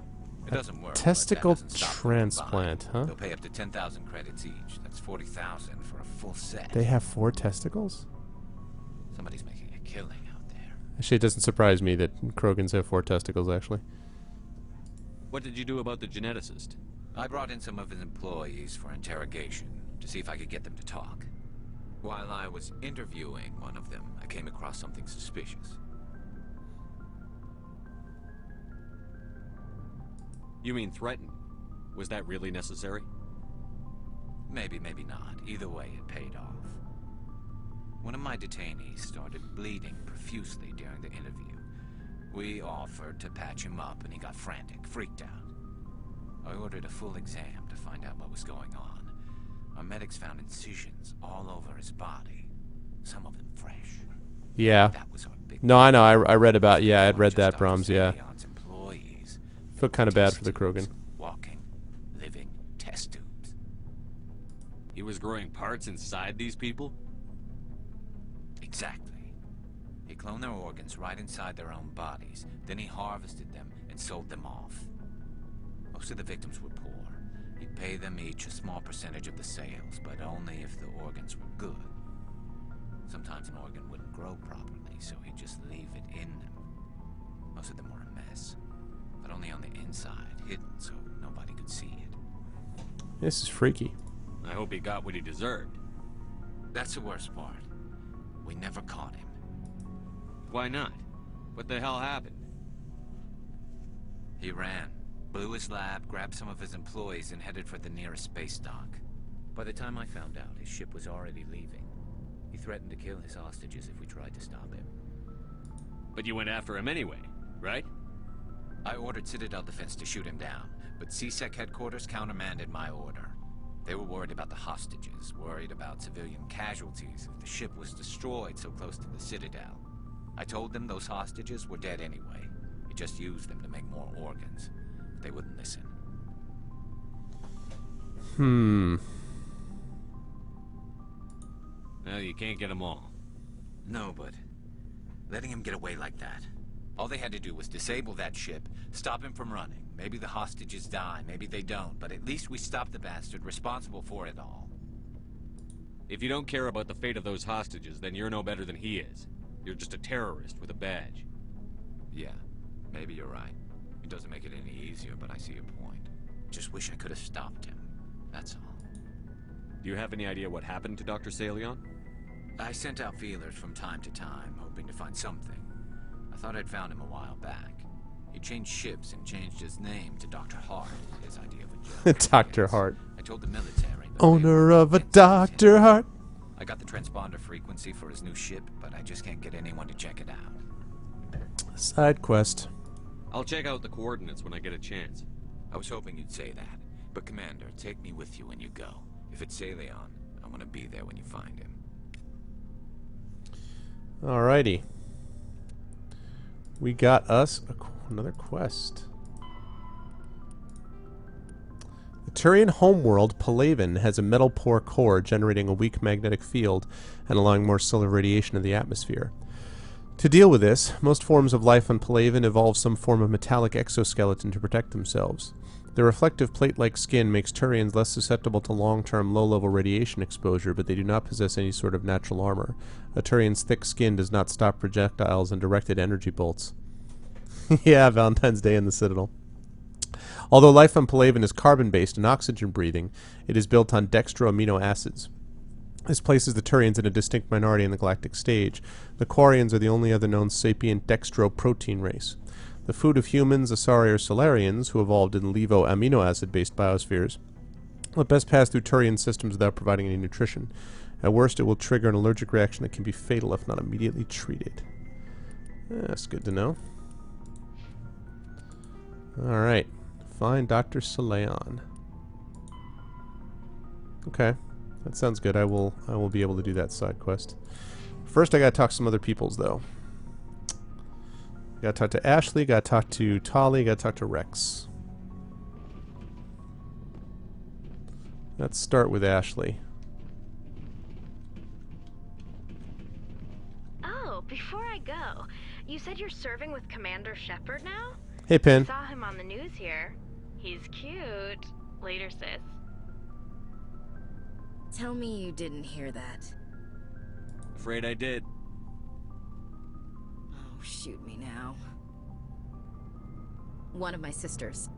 S10: It doesn't work.
S1: Testicle transplant, huh?
S10: They'll pay up to 10,000 credits each. That's 40,000 for a full set.
S1: They have 4 testicles?
S10: Somebody's making a killing out there.
S1: Actually, it doesn't surprise me that Krogans have 4 testicles, actually.
S4: What did you do about the geneticist?
S10: I brought in some of his employees for interrogation, to see if I could get them to talk. While I was interviewing one of them, I came across something suspicious.
S4: You mean threatened? Was that really necessary?
S10: Maybe, maybe not. Either way, it paid off. One of my detainees started bleeding profusely during the interview. We offered to patch him up, and he got frantic, freaked out. I ordered a full exam to find out what was going on. Our medics found incisions all over his body, some of them fresh.
S1: Yeah.
S10: That was our big
S1: No, I know. I read about. Yeah, I'd read
S10: just
S1: that,
S10: Dr.
S1: Brahms. Yeah.
S10: Leon's employees.
S1: Feel kind of bad for the
S10: Test
S1: Krogan.
S10: tubes, walking, living test tubes.
S4: He was growing parts inside these people?
S10: Exactly. He cloned their organs right inside their own bodies. Then he harvested them and sold them off. Most of the victims were poor. He'd pay them each a small percentage of the sales, but only if the organs were good. Sometimes an organ wouldn't grow properly, so he'd just leave it in them. Most of them were a mess, but only on the inside, hidden so nobody could see it.
S1: This is freaky.
S4: I hope he got what he deserved.
S10: That's the worst part. We never caught him.
S4: Why not? What the hell happened?
S10: He ran, blew his lab, grabbed some of his employees, and headed for the nearest space dock. By the time I found out, his ship was already leaving. He threatened to kill his hostages if we tried to stop him.
S4: But you went after him anyway, right?
S10: I ordered Citadel Defense to shoot him down, but CSEC headquarters countermanded my order. They were worried about the hostages, worried about civilian casualties if the ship was destroyed so close to the Citadel. I told them those hostages were dead anyway. He just used them to make more organs. But they wouldn't listen.
S4: Well, you can't get them all.
S10: No, but letting him get away like that. All they had to do was disable that ship, stop him from running. Maybe the hostages die, maybe they don't, but at least we stopped the bastard responsible for it all.
S4: If you don't care about the fate of those hostages, then you're no better than he is. You're just a terrorist with a badge.
S10: Yeah, maybe you're right. It doesn't make it any easier, but I see your point. Just wish I could have stopped him. That's all.
S4: Do you have any idea what happened to Dr. Saleon?
S10: I sent out feelers from time to time, hoping to find something. I thought I'd found him a while back. He changed ships and changed his name to Dr. Hart, his idea of a joke.
S1: Dr. Hart.
S10: I told the military. but
S1: Owner
S10: they
S1: of a
S10: can't
S1: Dr. Hart.
S10: I got the transponder frequency for his new ship, but I just can't get anyone to check it out.
S1: Side quest.
S4: I'll check out the coordinates when I get a chance.
S10: I was hoping you'd say that. But Commander, take me with you when you go. If it's Saleon, I want to be there when you find him.
S1: Alrighty. We got us another quest. The Turian homeworld, Palaven, has a metal-poor core generating a weak magnetic field and allowing more solar radiation in the atmosphere. To deal with this, most forms of life on Palaven evolve some form of metallic exoskeleton to protect themselves. The reflective plate-like skin makes Turians less susceptible to long-term low-level radiation exposure, but they do not possess any sort of natural armor. A Turian's thick skin does not stop projectiles and directed energy bolts. Yeah, Valentine's Day in the Citadel. Although life on Palaven is carbon-based and oxygen-breathing, it is built on dextro amino acids. This places the Turians in a distinct minority in the galactic stage. The Quarians are the only other known sapient dextro-protein race. The food of humans, Asari or Solarians, who evolved in levo amino acid-based biospheres, will at best pass through Turian systems without providing any nutrition. At worst, it will trigger an allergic reaction that can be fatal if not immediately treated. That's good to know. Alright. Find Dr. Saleon. Okay. That sounds good. I will be able to do that side quest. First, I gotta talk to some other peoples, though. Gotta talk to Ashley, gotta talk to Tali, gotta talk to Rex. Let's start with Ashley.
S11: Oh, before I go, you said you're serving with Commander Shepard now?
S1: Hey, Pin.
S11: Saw him on the news here. He's cute. Later, sis.
S12: Tell me you didn't hear that.
S4: Afraid I did.
S12: Oh, shoot me now. One of my sisters.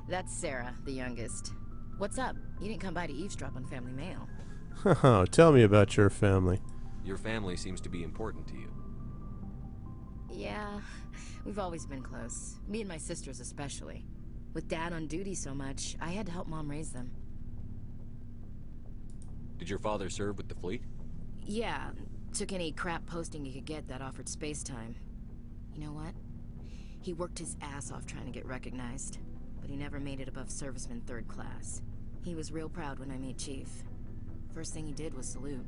S12: That's Sarah, the youngest. What's up? You didn't come by to eavesdrop on family mail.
S1: Oh, tell me about your family.
S4: Your family seems to be important to you.
S12: Yeah, we've always been close. Me and my sisters especially. With Dad on duty so much, I had to help Mom raise them.
S4: Did your father serve with the fleet?
S12: Yeah, took any crap posting you could get that offered space time. You know what? He worked his ass off trying to get recognized, but he never made it above serviceman 3rd class. He was real proud when I made chief. First thing he did was salute.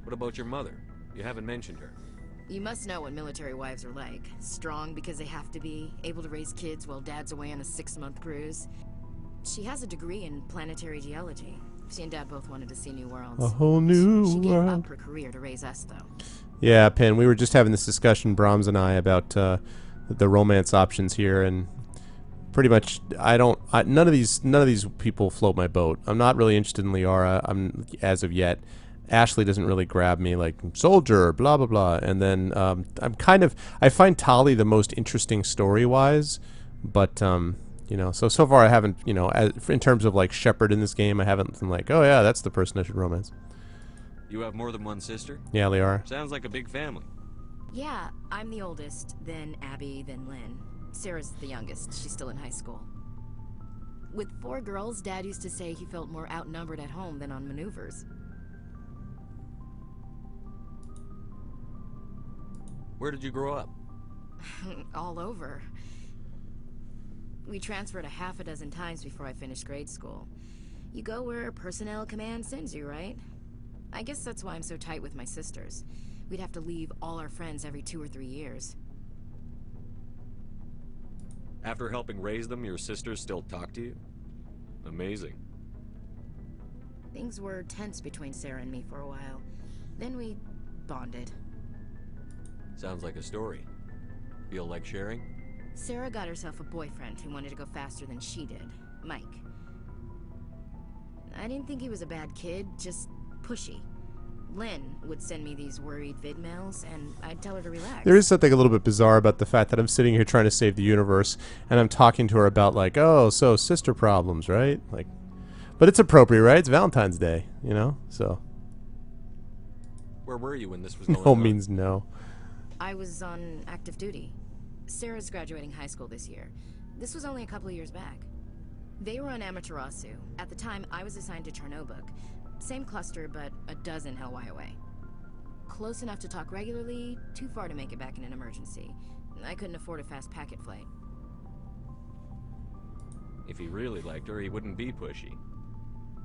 S4: What about your mother? You haven't mentioned her.
S12: You must know what military wives are like. Strong because they have to be, able to raise kids while dad's away on a 6-month cruise. She has a degree in planetary geology. She and dad both wanted to see new worlds.
S1: A whole new
S12: She gave
S1: world.
S12: up her career to raise us, though.
S1: Yeah, Penn, we were just having this discussion, Brahms and I, about the romance options here, and pretty much none of these people float my boat. I'm not really interested in Liara, as of yet. Ashley doesn't really grab me, like soldier, blah blah blah. And then I find Tali the most interesting story-wise, but so far I haven't, in terms of like Shepard in this game, I haven't been like, oh yeah, that's the person I should romance.
S4: You have more than one sister?
S1: Yeah, Liara.
S4: Sounds like a big family.
S12: Yeah, I'm the oldest, then Abby, then Lynn. Sarah's the youngest. She's still in high school. With 4 girls, Dad used to say he felt more outnumbered at home than on maneuvers.
S4: Where did you grow up?
S12: All over. We transferred a half a dozen times before I finished grade school. You go where personnel command sends you, right? I guess that's why I'm so tight with my sisters. We'd have to leave all our friends every 2 or 3 years.
S4: After helping raise them, your sisters still talk to you? Amazing.
S12: Things were tense between Sarah and me for a while. Then we bonded.
S4: Sounds like a story. Feel like sharing?
S12: Sarah got herself a boyfriend who wanted to go faster than she did, Mike. I didn't think he was a bad kid, just pushy. Lynn would send me these worried vid mails, and I'd tell her to relax.
S1: There is something a little bit bizarre about the fact that I'm sitting here trying to save the universe, and I'm talking to her about like, oh, so sister problems, right? Like, but it's appropriate, right? It's Valentine's Day, so.
S4: Where were you when this was going on?
S1: No means no.
S12: I was on active duty. Sarah's graduating high school this year. This was only a couple of years back. They were on Amaterasu. At the time, I was assigned to Chernobog. Same cluster, but a dozen LY away. Close enough to talk regularly, too far to make it back in an emergency. I couldn't afford a fast packet flight.
S4: If he really liked her, he wouldn't be pushy.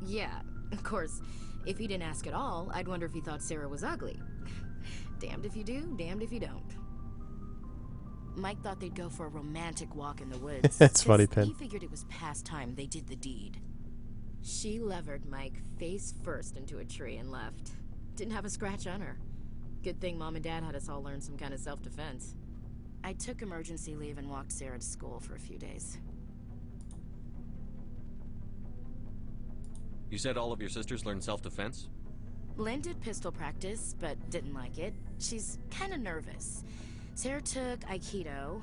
S12: Yeah, of course. If he didn't ask at all, I'd wonder if he thought Sarah was ugly. Damned if you do, damned if you don't. Mike thought they'd go for a romantic walk in the woods.
S1: That's funny, Penn.
S12: He figured it was past time they did the deed. She levered Mike face first into a tree and left. Didn't have a scratch on her. Good thing Mom and Dad had us all learn some kind of self-defense. I took emergency leave and walked Sarah to school for a few days.
S4: You said all of your sisters learned self-defense?
S12: Lynn did pistol practice, but didn't like it. She's kind of nervous. Sarah took Aikido.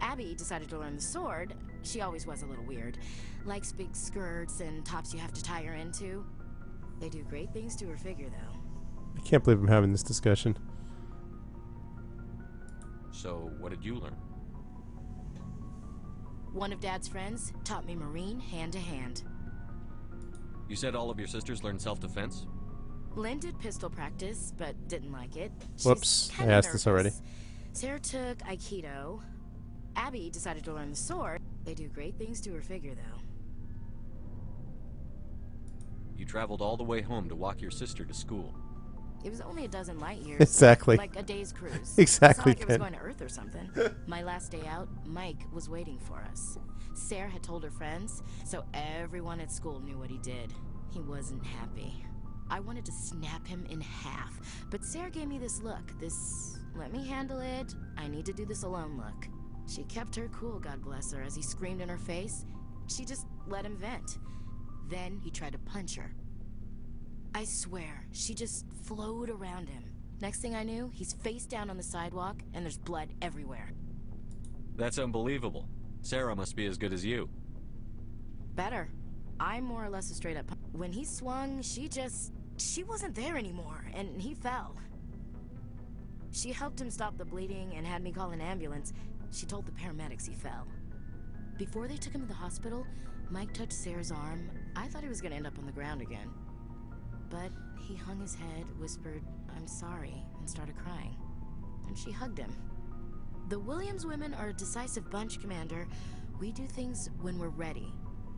S12: Abby decided to learn the sword. She always was a little weird. Likes big skirts and tops you have to tie her into. They do great things to her figure, though.
S1: I can't believe I'm having this discussion.
S4: So, what did you learn?
S12: One of Dad's friends taught me Marine hand-to-hand.
S4: You said all of your sisters learned self-defense?
S12: Lynn did pistol practice, but didn't like it.
S1: Whoops, I asked this already.
S12: Sarah took Aikido. Abby decided to learn the sword. They do great things to her figure, though.
S4: You traveled all the way home to walk your sister to school.
S12: It was only a dozen light years.
S1: Exactly.
S12: Like a day's cruise.
S1: Exactly,
S12: It's not like it was going to Earth or something. My last day out, Mike was waiting for us. Sarah had told her friends, so everyone at school knew what he did. He wasn't happy. I wanted to snap him in half, but Sarah gave me this look, this let me handle it, I need to do this alone look. She kept her cool, God bless her, as he screamed in her face. She just let him vent. Then he tried to punch her. I swear, she just flowed around him. Next thing I knew, he's face down on the sidewalk, and there's blood everywhere.
S4: That's unbelievable. Sarah must be as good as you.
S12: Better. I'm more or less a straight-up punch. When he swung, she wasn't there anymore, and he fell. She helped him stop the bleeding and had me call an ambulance. She told the paramedics he fell. Before they took him to the hospital, Mike touched Sarah's arm. I thought he was gonna end up on the ground again. But he hung his head, whispered, "I'm sorry," and started crying. and she hugged him. The Williams women are a decisive bunch, Commander. We do things when we're ready.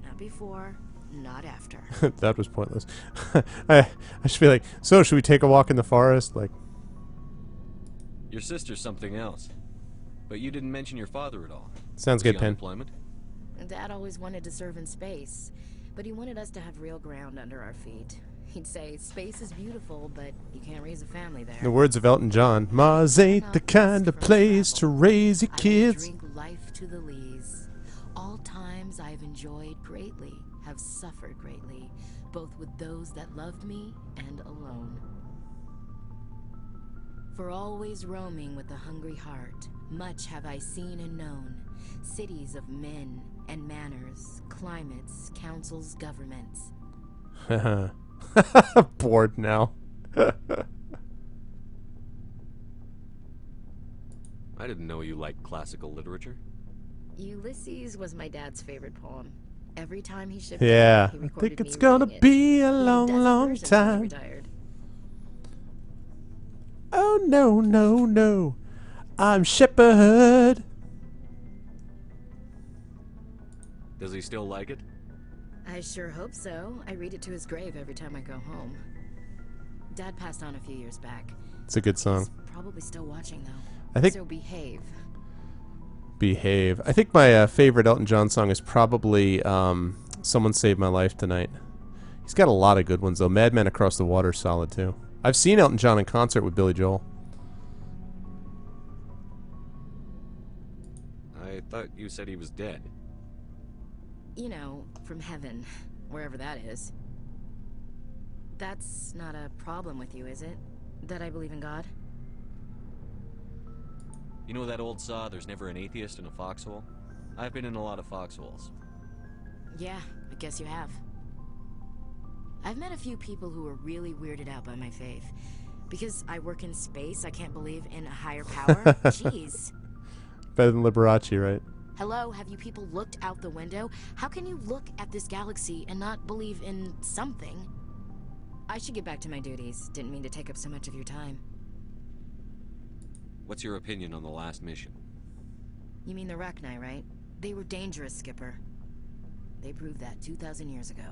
S12: Not before, not after.
S1: That was pointless. I should be like, so should we take a walk in the forest? Like,
S4: Your sister's something else. But you didn't mention your father at all.
S1: sounds
S4: Was
S1: good,
S4: he
S1: Pen.
S4: unemployment?
S12: Dad always wanted to serve in space, but he wanted us to have real ground under our feet. He'd say, space is beautiful, but you can't raise a family there.
S1: The words of Elton John. Mars ain't the kind of place to raise your
S12: I will
S1: kids.
S12: drink life to the lees. All times I've enjoyed greatly, have suffered greatly, both with those that loved me and alone. For always roaming with a hungry heart, much have I seen and known, cities of men and manners, climates, councils, governments.
S1: Bored now.
S4: I didn't know you liked classical literature.
S12: Ulysses was my dad's favorite poem. Every time he shipped
S1: Yeah,
S12: he
S1: I
S12: recorded
S1: think
S12: me
S1: it's gonna
S12: reading it.
S1: be a
S12: He had
S1: long,
S12: dozen
S1: long
S12: versions when he
S1: time.
S12: retired.
S1: Oh no, no, no. I'm Shepherd.
S4: Does he still like it?
S12: I sure hope so. I read it to his grave every time I go home. Dad passed on a few years back.
S1: It's a good song.
S12: He's probably still watching though.
S1: I think
S12: So behave.
S1: Behave. I think my favorite Elton John song is probably Someone Saved My Life Tonight. He's got a lot of good ones though. Madman Across the Water is solid too. I've seen Elton John in concert with Billy Joel.
S4: I thought you said he was dead.
S12: You know, from heaven, wherever that is. That's not a problem with you, is it? That I believe in God?
S4: You know that old saw, there's never an atheist in a foxhole? I've been in a lot of foxholes.
S12: Yeah, I guess you have. I've met a few people who are really weirded out by my faith. Because I work in space, I can't believe in a higher power? Jeez.
S1: Better than Liberace, right?
S12: Hello, have you people looked out the window? How can you look at this galaxy and not believe in something? I should get back to my duties. Didn't mean to take up so much of your time.
S4: What's your opinion on the last mission?
S12: You mean the Rachni, right? They were dangerous, Skipper. They proved that 2,000 years ago.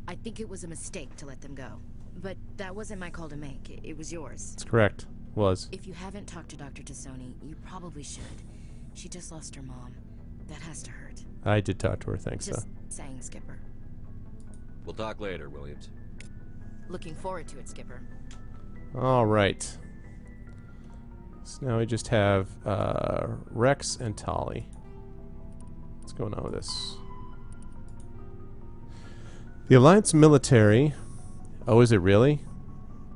S12: I think it was a mistake to let them go. But that wasn't my call to make. It was yours.
S1: That's correct. Was.
S12: If you haven't talked to Dr. Tassoni, you probably should. She just lost her mom. That has to hurt.
S1: I did talk to her, thanks
S12: Just
S1: though.
S12: saying, Skipper.
S4: We'll talk later, Williams.
S12: Looking forward to it, Skipper.
S1: Alright. So now we just have Rex and Tali. What's going on with this? The Alliance military. Oh, is it really?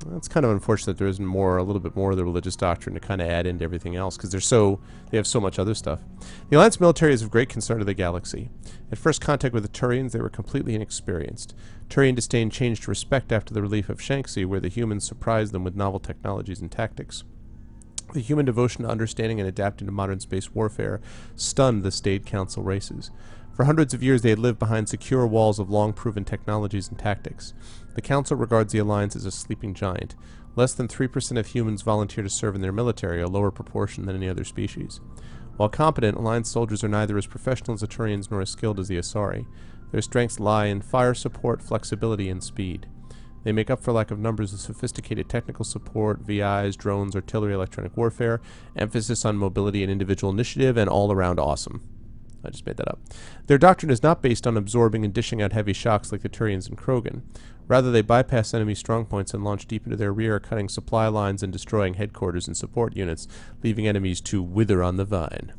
S1: Well, it's kind of unfortunate there isn't more, a little bit more of the religious doctrine to kind of add into everything else, because they have so much other stuff. The Alliance military is of great concern to the galaxy. At first contact with the Turians, they were completely inexperienced. Turian disdain changed to respect after the relief of Shanxi, where the humans surprised them with novel technologies and tactics. The human devotion to understanding and adapting to modern space warfare stunned the Stade Council races. For hundreds of years they had lived behind secure walls of long-proven technologies and tactics. The Council regards the Alliance as a sleeping giant. Less than 3% of humans volunteer to serve in their military, a lower proportion than any other species. While competent, Alliance soldiers are neither as professional as the Turians nor as skilled as the Asari. Their strengths lie in fire support, flexibility, and speed. They make up for lack of numbers with sophisticated technical support, VIs, drones, artillery, electronic warfare, emphasis on mobility and individual initiative, and all-around awesome. I just made that up. Their doctrine is not based on absorbing and dishing out heavy shocks like the Turians and Krogan. Rather, they bypass enemy strongpoints and launch deep into their rear, cutting supply lines and destroying headquarters and support units, leaving enemies to wither on the vine.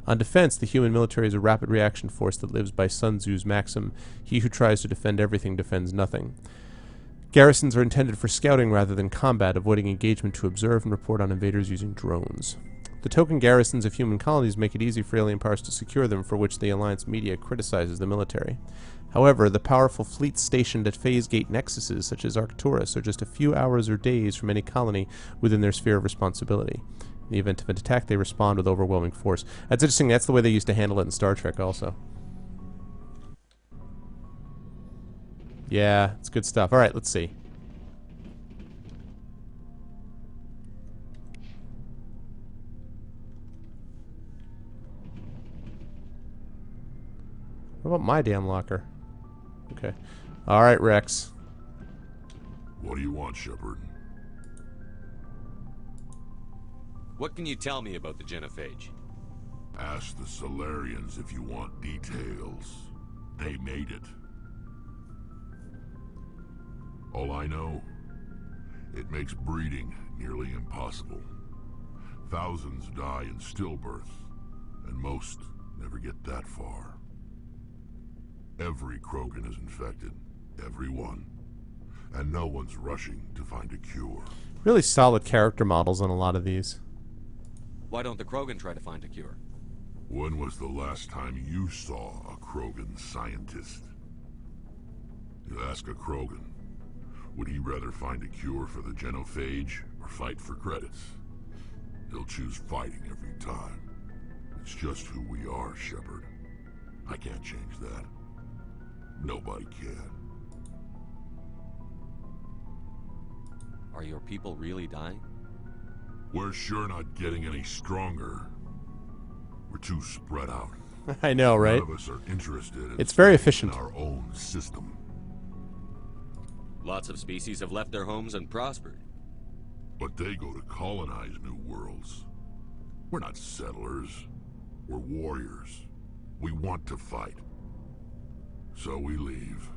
S1: On defense, the human military is a rapid reaction force that lives by Sun Tzu's maxim, "He who tries to defend everything defends nothing." Garrisons are intended for scouting rather than combat, avoiding engagement to observe and report on invaders using drones. The token garrisons of human colonies make it easy for alien powers to secure them, for which the Alliance media criticizes the military. However, the powerful fleets stationed at phase gate nexuses, such as Arcturus, are just a few hours or days from any colony within their sphere of responsibility. In the event of an attack, they respond with overwhelming force. That's interesting. That's the way they used to handle it in Star Trek also. Yeah, it's good stuff. Alright, let's see. What about my damn locker? Okay. Alright, Rex.
S2: What do you want, Shepard?
S4: What can you tell me about the genophage?
S2: Ask the Solarians if you want details. They made it. All I know, it makes breeding nearly impossible. Thousands die in stillbirth, and most never get that far. Every Krogan is infected. Every one. And no one's rushing to find a cure.
S1: Really solid character models on a lot of these.
S4: Why don't the Krogan try to find a cure?
S2: When was the last time you saw a Krogan scientist? You ask a Krogan, would he rather find a cure for the genophage or fight for credits? He'll choose fighting every time. It's just who we are, Shepard. I can't change that. Nobody can.
S4: Are your people really dying?
S2: We're sure not getting any stronger. We're too spread out.
S1: I know, right?
S2: None of us are interested in
S1: it's very efficient.
S2: our own system.
S4: Lots of species have left their homes and prospered.
S2: But they go to colonize new worlds. We're not settlers. We're warriors. We want to fight. So we leave.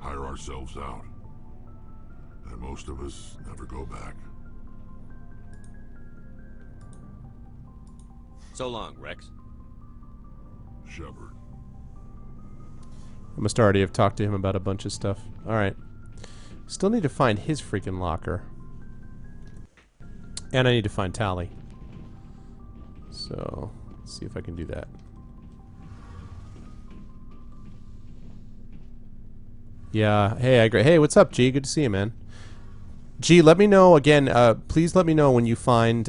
S2: Hire ourselves out. And most of us never go back.
S4: So long, Rex.
S2: Shepard.
S1: I must already have talked to him about a bunch of stuff. Alright. Still need to find his freaking locker. And I need to find Tally. So, let's see if I can do that. Yeah, hey, I agree. Hey, what's up, G? Good to see you, man. G, let me know again. Please let me know when you find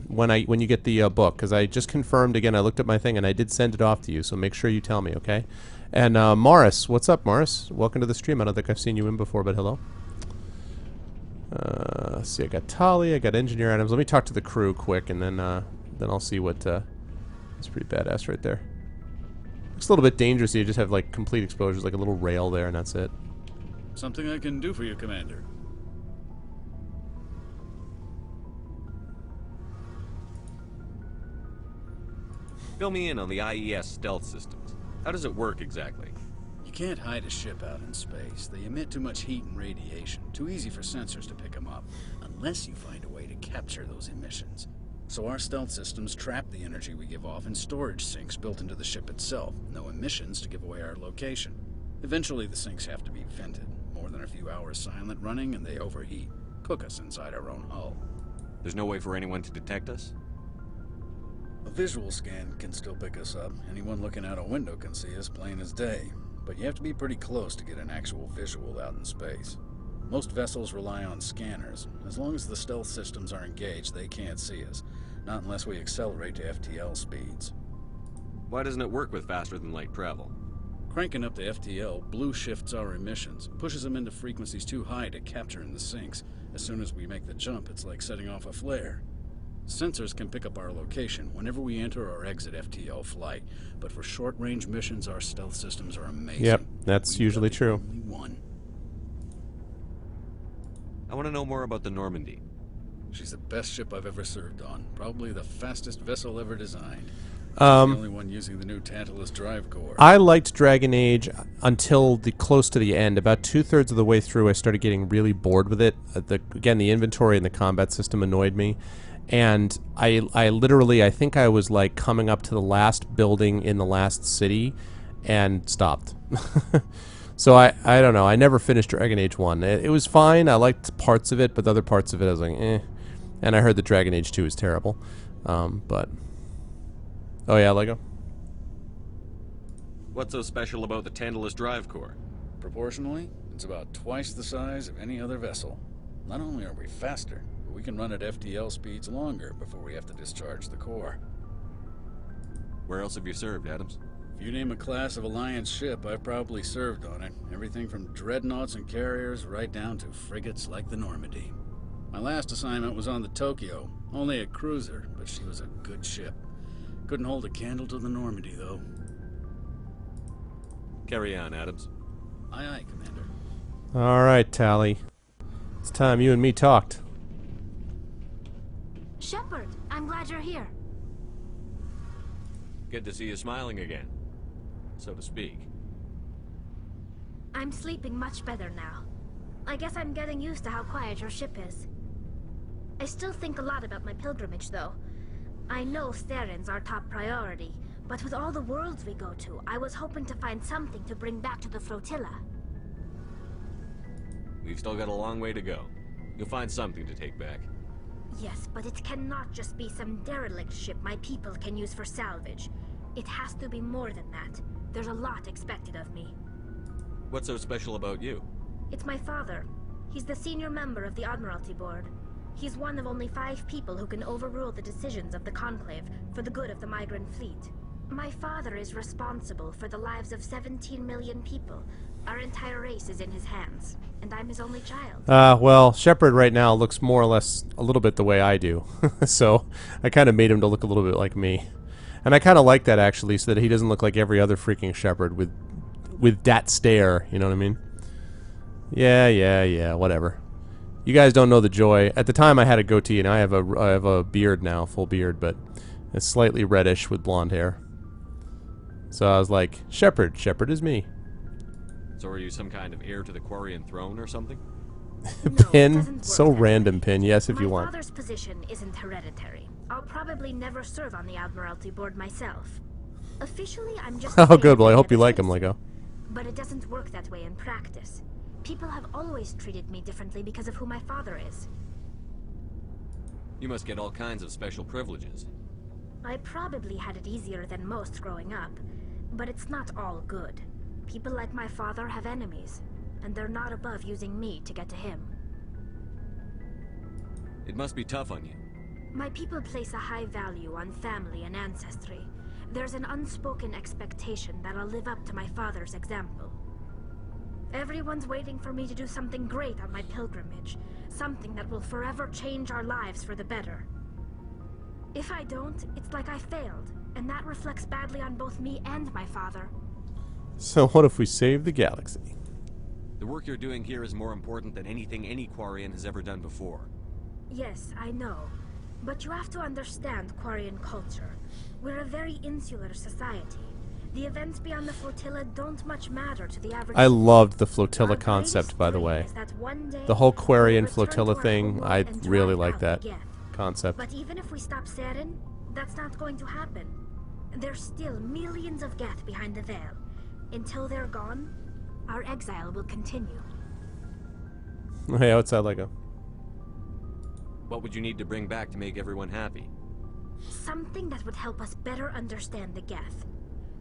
S1: when you get the book, because I just confirmed again. I looked at my thing and I did send it off to you. So make sure you tell me, okay? And Morris, what's up, Morris? Welcome to the stream. I don't think I've seen you in before, but hello. Let's see, I got Tali, I got Engineer Adams. Let me talk to the crew quick, and then I'll see what. It's pretty badass right there. Looks a little bit dangerous. You just have like complete exposures, like a little rail there, and that's it.
S13: Something I can do for you, Commander.
S4: Fill me in on the IES stealth systems. How does it work exactly?
S13: You can't hide a ship out in space. They emit too much heat and radiation. Too easy for sensors to pick them up, unless you find a way to capture those emissions. So our stealth systems trap the energy we give off in storage sinks built into the ship itself. No emissions to give away our location. Eventually the sinks have to be vented. More than a few hours silent running and they overheat. Cook us inside our own hull.
S4: There's no way for anyone to detect us?
S13: A visual scan can still pick us up. Anyone looking out a window can see us plain as day. But you have to be pretty close to get an actual visual out in space. Most vessels rely on scanners. As long as the stealth systems are engaged, they can't see us. Not unless we accelerate to FTL speeds.
S4: Why doesn't it work with faster than light travel?
S13: Cranking up the FTL blue shifts our emissions, pushes them into frequencies too high to capture in the sinks. As soon as we make the jump, it's like setting off a flare. Sensors can pick up our location whenever we enter or exit FTL flight, but for short-range missions, our stealth systems are amazing.
S1: Yep, that's usually true.
S13: Only one.
S4: I want to know more about the Normandy.
S13: She's the best ship I've ever served on. Probably the fastest vessel ever designed. She's the only one using the new Tantalus drive core.
S1: I liked Dragon Age until close to the end. About 2/3 of the way through, I started getting really bored with it. Again, the inventory and the combat system annoyed me. And I literally, I think I was like coming up to the last building in the last city and stopped. So I don't know. I never finished Dragon Age 1. It was fine. I liked parts of it, but the other parts of it I was like, eh. And I heard that Dragon Age 2 is terrible. But... Oh yeah, Lego?
S4: What's so special about the Tantalus drive core?
S13: Proportionally, it's about twice the size of any other vessel. Not only are we faster, but we can run at FTL speeds longer before we have to discharge the core.
S4: Where else have you served, Adams?
S13: If you name a class of Alliance ship, I've probably served on it. Everything from dreadnoughts and carriers right down to frigates like the Normandy. My last assignment was on the Tokyo. Only a cruiser, but she was a good ship. Couldn't hold a candle to the Normandy, though.
S4: Carry on, Adams.
S13: Aye, aye, Commander.
S1: All right, Tally. It's time you and me talked.
S8: Shepard, I'm glad you're here.
S4: Good to see you smiling again, so to speak.
S8: I'm sleeping much better now. I guess I'm getting used to how quiet your ship is. I still think a lot about my pilgrimage, though. I know Starin's our top priority, but with all the worlds we go to, I was hoping to find something to bring back to the flotilla.
S4: We've still got a long way to go. You'll find something to take back.
S8: Yes, but it cannot just be some derelict ship my people can use for salvage. It has to be more than that. There's a lot expected of me.
S4: What's so special about you?
S8: It's my father. He's the senior member of the Admiralty Board. He's one of only 5 people who can overrule the decisions of the Conclave for the good of the migrant fleet. My father is responsible for the lives of 17 million people. Our entire race is in his hands, and I'm his only child.
S1: Well, Shepard right now looks more or less a little bit the way I do. So I kind of made him to look a little bit like me. And I kind of like that, actually, so that he doesn't look like every other freaking Shepard with that stare, you know what I mean? Yeah, whatever. You guys don't know the joy. At the time I had a goatee, and I have a beard now, full beard, but it's slightly reddish with blonde hair. So I was like, Shepard is me.
S4: So are you some kind of heir to the Quarian throne or something?
S1: Pin? So random, Pin. Yes, if you want.
S8: My father's position isn't hereditary. I'll probably never serve on the Admiralty Board myself. Officially, I'm just...
S1: Oh, good. Well, I hope you like him, Lego.
S8: But it doesn't work that way in practice. People have always treated me differently because of who my father is.
S4: You must get all kinds of special privileges.
S8: I probably had it easier than most growing up, but it's not all good. People like my father have enemies, and they're not above using me to get to him.
S4: It must be tough on you.
S8: My people place a high value on family and ancestry. There's an unspoken expectation that I'll live up to my father's example. Everyone's waiting for me to do something great on my pilgrimage, something that will forever change our lives for the better. If I don't, it's like I failed, and that reflects badly on both me and my father.
S1: So what if we save the galaxy?
S4: The work you're doing here is more important than anything any Quarian has ever done before.
S8: Yes, I know. But you have to understand Quarian culture. We're a very insular society. The events beyond the flotilla don't much matter to the average...
S1: I loved the flotilla concept, by the way. The whole Quarian flotilla thing, I really like that concept.
S8: But even if we stop Saren, that's not going to happen. There's still millions of Geth behind the veil. Until they're gone, our exile will continue.
S1: Hey, what's that, Lego?
S4: What would you need to bring back to make everyone happy?
S8: Something that would help us better understand the Geth.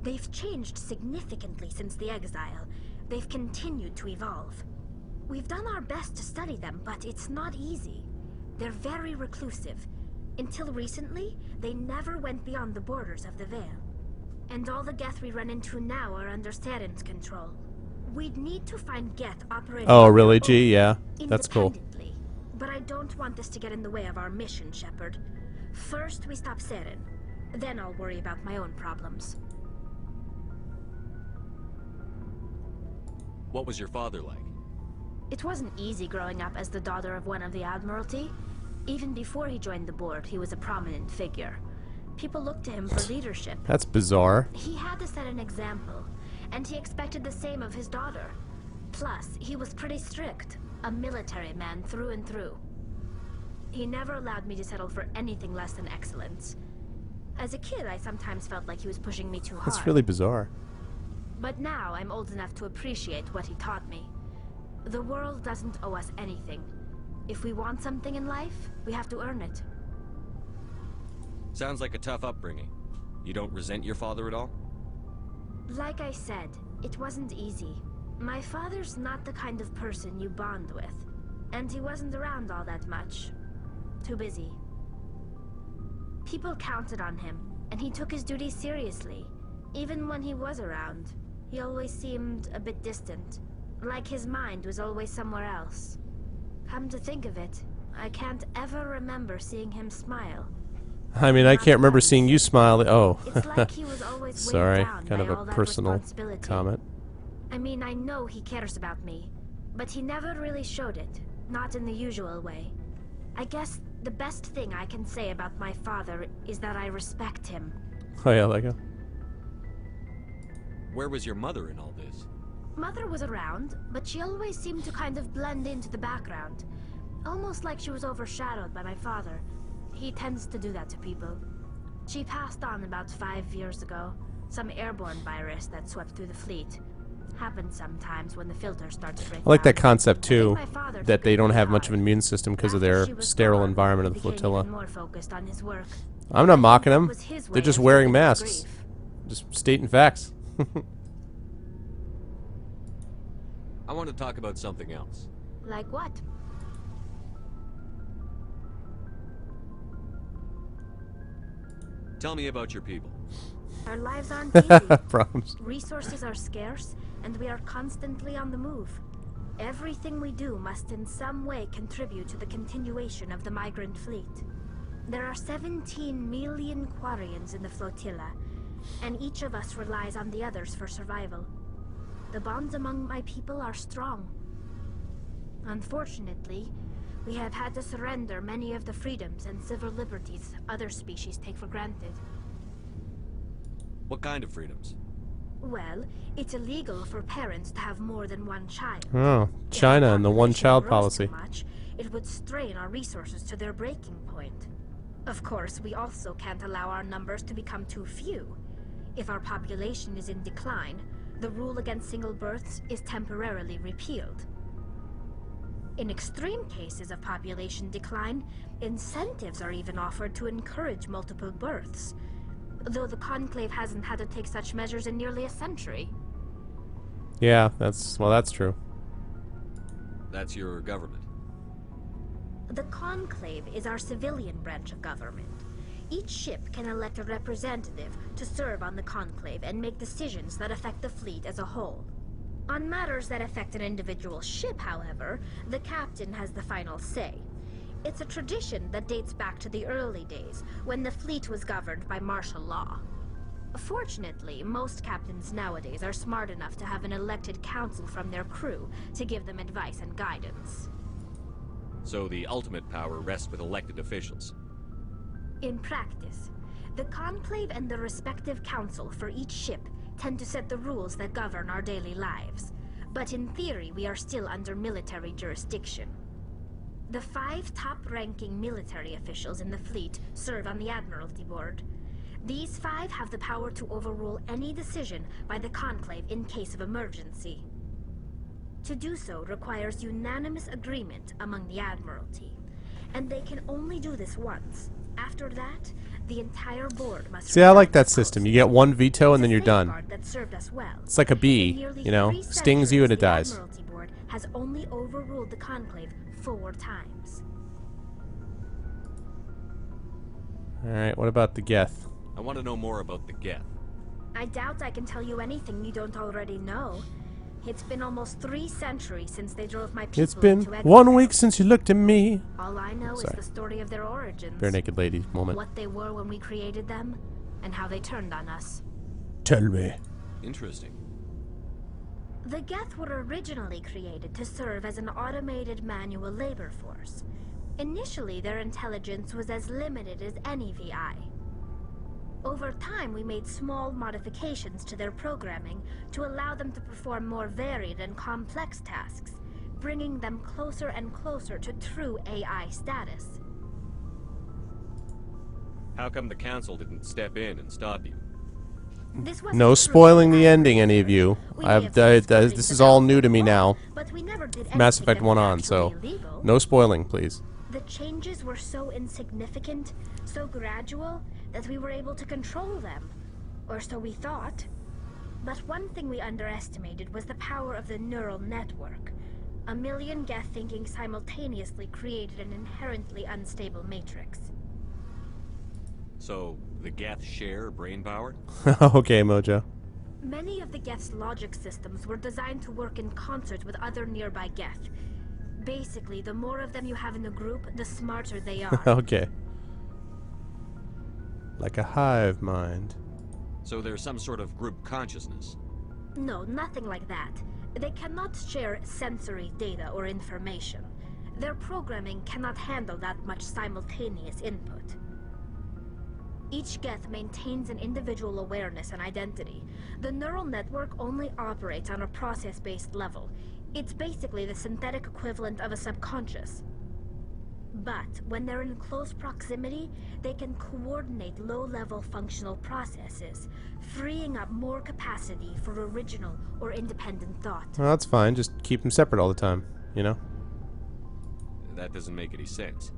S8: They've changed significantly since the exile. They've continued to evolve. We've done our best to study them, but it's not easy. They're very reclusive. Until recently, they never went beyond the borders of the Veil. And all the Geth we run into now are under Saren's control. We'd need to find Geth operating...
S1: Oh, really, G? Yeah, that's cool.
S8: But I don't want this to get in the way of our mission, Shepard. First, we stop Saren. Then I'll worry about my own problems.
S4: What was your father like?
S8: It wasn't easy growing up as the daughter of one of the Admiralty. Even before he joined the board, he was a prominent figure. People looked to him for leadership.
S1: That's bizarre.
S8: He had to set an example, and he expected the same of his daughter. Plus, he was pretty strict, a military man through and through. He never allowed me to settle for anything less than excellence. As a kid, I sometimes felt like he was pushing me too hard.
S1: That's really bizarre.
S8: But now I'm old enough to appreciate what he taught me. The world doesn't owe us anything. If we want something in life, we have to earn it.
S4: Sounds like a tough upbringing. You don't resent your father at all?
S8: Like I said, it wasn't easy. My father's not the kind of person you bond with. And he wasn't around all that much. Too busy. People counted on him, and he took his duties seriously. Even when he was around, he always seemed a bit distant. Like his mind was always somewhere else. Come to think of it, I can't ever remember seeing him smile.
S1: I mean, I can't remember seeing you smile. Oh,
S8: It's like he was always
S1: sorry,
S8: down
S1: kind
S8: by
S1: of
S8: all
S1: a
S8: that
S1: personal
S8: responsibility.
S1: comment.
S14: I mean, I know he cares about me, but he never really showed it. Not in the usual way. I guess the best thing I can say about my father is that I respect him.
S1: Oh yeah, Lego.
S4: Where was your mother in all this?
S14: Mother was around, but she always seemed to kind of blend into the background. Almost like she was overshadowed by my father. He tends to do that to people. She passed on about 5 years ago. Some airborne virus that swept through the fleet. Happens sometimes when the filter starts to break
S1: I like that
S14: down.
S1: concept too,
S14: my father
S1: that
S14: took
S1: they
S14: it
S1: don't
S14: really
S1: have much of
S14: hard.
S1: an immune system because of
S14: After
S1: their
S14: she was
S1: sterile
S14: gone,
S1: environment
S14: he
S1: of the
S14: became
S1: flotilla.
S14: even more focused on his work.
S1: I'm not
S14: I
S1: mocking
S14: think it
S1: them.
S14: was his
S1: They're
S14: way
S1: just
S14: of
S1: wearing
S14: dealing with
S1: masks.
S14: grief.
S1: Just stating facts.
S4: I want to talk about something else.
S14: Like what?
S4: Tell me about your people.
S14: Our lives aren't easy.
S1: Problems.
S14: Resources are scarce, and we are constantly on the move. Everything we do must in some way contribute to the continuation of the migrant fleet. There are 17 million Quarians in the flotilla, and each of us relies on the others for survival. The bonds among my people are strong. Unfortunately, we have had to surrender many of the freedoms and civil liberties other species take for granted.
S4: What kind of freedoms?
S14: Well, it's illegal for parents to have more than one child.
S1: Oh,
S14: If
S1: China and the one-child
S14: population grows too
S1: policy.
S14: much, it would strain our resources to their breaking point. Of course, we also can't allow our numbers to become too few. If our population is in decline, the rule against single births is temporarily repealed. In extreme cases of population decline, incentives are even offered to encourage multiple births, though the Conclave hasn't had to take such measures in nearly a century.
S1: Yeah, that's true.
S4: That's your government.
S14: The Conclave is our civilian branch of government. Each ship can elect a representative to serve on the Conclave and make decisions that affect the fleet as a whole. On matters that affect an individual ship, however, the captain has the final say. It's a tradition that dates back to the early days, when the fleet was governed by martial law. Fortunately, most captains nowadays are smart enough to have an elected council from their crew to give them advice and guidance.
S4: So the ultimate power rests with elected officials.
S14: In practice, the Conclave and the respective council for each ship tend to set the rules that govern our daily lives. But in theory, we are still under military jurisdiction. The 5 top-ranking military officials in the fleet serve on the Admiralty Board. These 5 have the power to overrule any decision by the Conclave in case of emergency. To do so requires unanimous agreement among the Admiralty, and they can only do this once. After that, the entire board must...
S1: See, I like that system. You get one veto and then you're done.
S14: That served us well.
S1: It's like a bee, you know, stings you and it dies.
S14: The Admiralty Board has only overruled the Conclave 4 times.
S1: Alright, what about the Geth?
S4: I want to know more about the Geth.
S14: I doubt I can tell you anything you don't already know. It's been almost 3 centuries since they drove my people
S1: It's been
S14: into exile.
S1: 1 week since you looked at me.
S14: All I know is
S1: Sorry.
S14: the story of their origins.
S1: Bare naked lady moment.
S14: What they were when we created them, and how they turned on us.
S1: Tell me.
S4: Interesting.
S14: The Geth were originally created to serve as an automated manual labor force. Initially, their intelligence was as limited as any VI. Over time, we made small modifications to their programming to allow them to perform more varied and complex tasks, bringing them closer and closer to true AI status.
S4: How come the council didn't step in and stop you?
S14: This wasn't
S1: No
S14: true
S1: spoiling the
S14: AI.
S1: ending, any of you.
S14: We may have
S1: This is all new to me now.
S14: but we never did
S1: Mass
S14: anything
S1: Effect
S14: that
S1: 1
S14: was
S1: on, so
S14: actually illegal.
S1: no spoiling, please.
S14: The changes were so insignificant, so gradual, that we were able to control them. Or so we thought. But one thing we underestimated was the power of the neural network. A million Geth thinking simultaneously created an inherently unstable matrix.
S4: So, the Geth share brain power?
S1: Okay, Mojo.
S14: Many of the Geth's logic systems were designed to work in concert with other nearby Geth. Basically, the more of them you have in the group, the smarter they are.
S1: Okay. Like a hive mind.
S4: So there's some sort of group consciousness.
S14: No, nothing like that. They cannot share sensory data or information. Their programming cannot handle that much simultaneous input. Each Geth maintains an individual awareness and identity. The neural network only operates on a process-based level. It's basically the synthetic equivalent of a subconscious. But when they're in close proximity, they can coordinate low-level functional processes, freeing up more capacity for original or independent thought.
S1: Well, that's fine. Just keep them separate all the time, you know?
S4: That doesn't make any sense.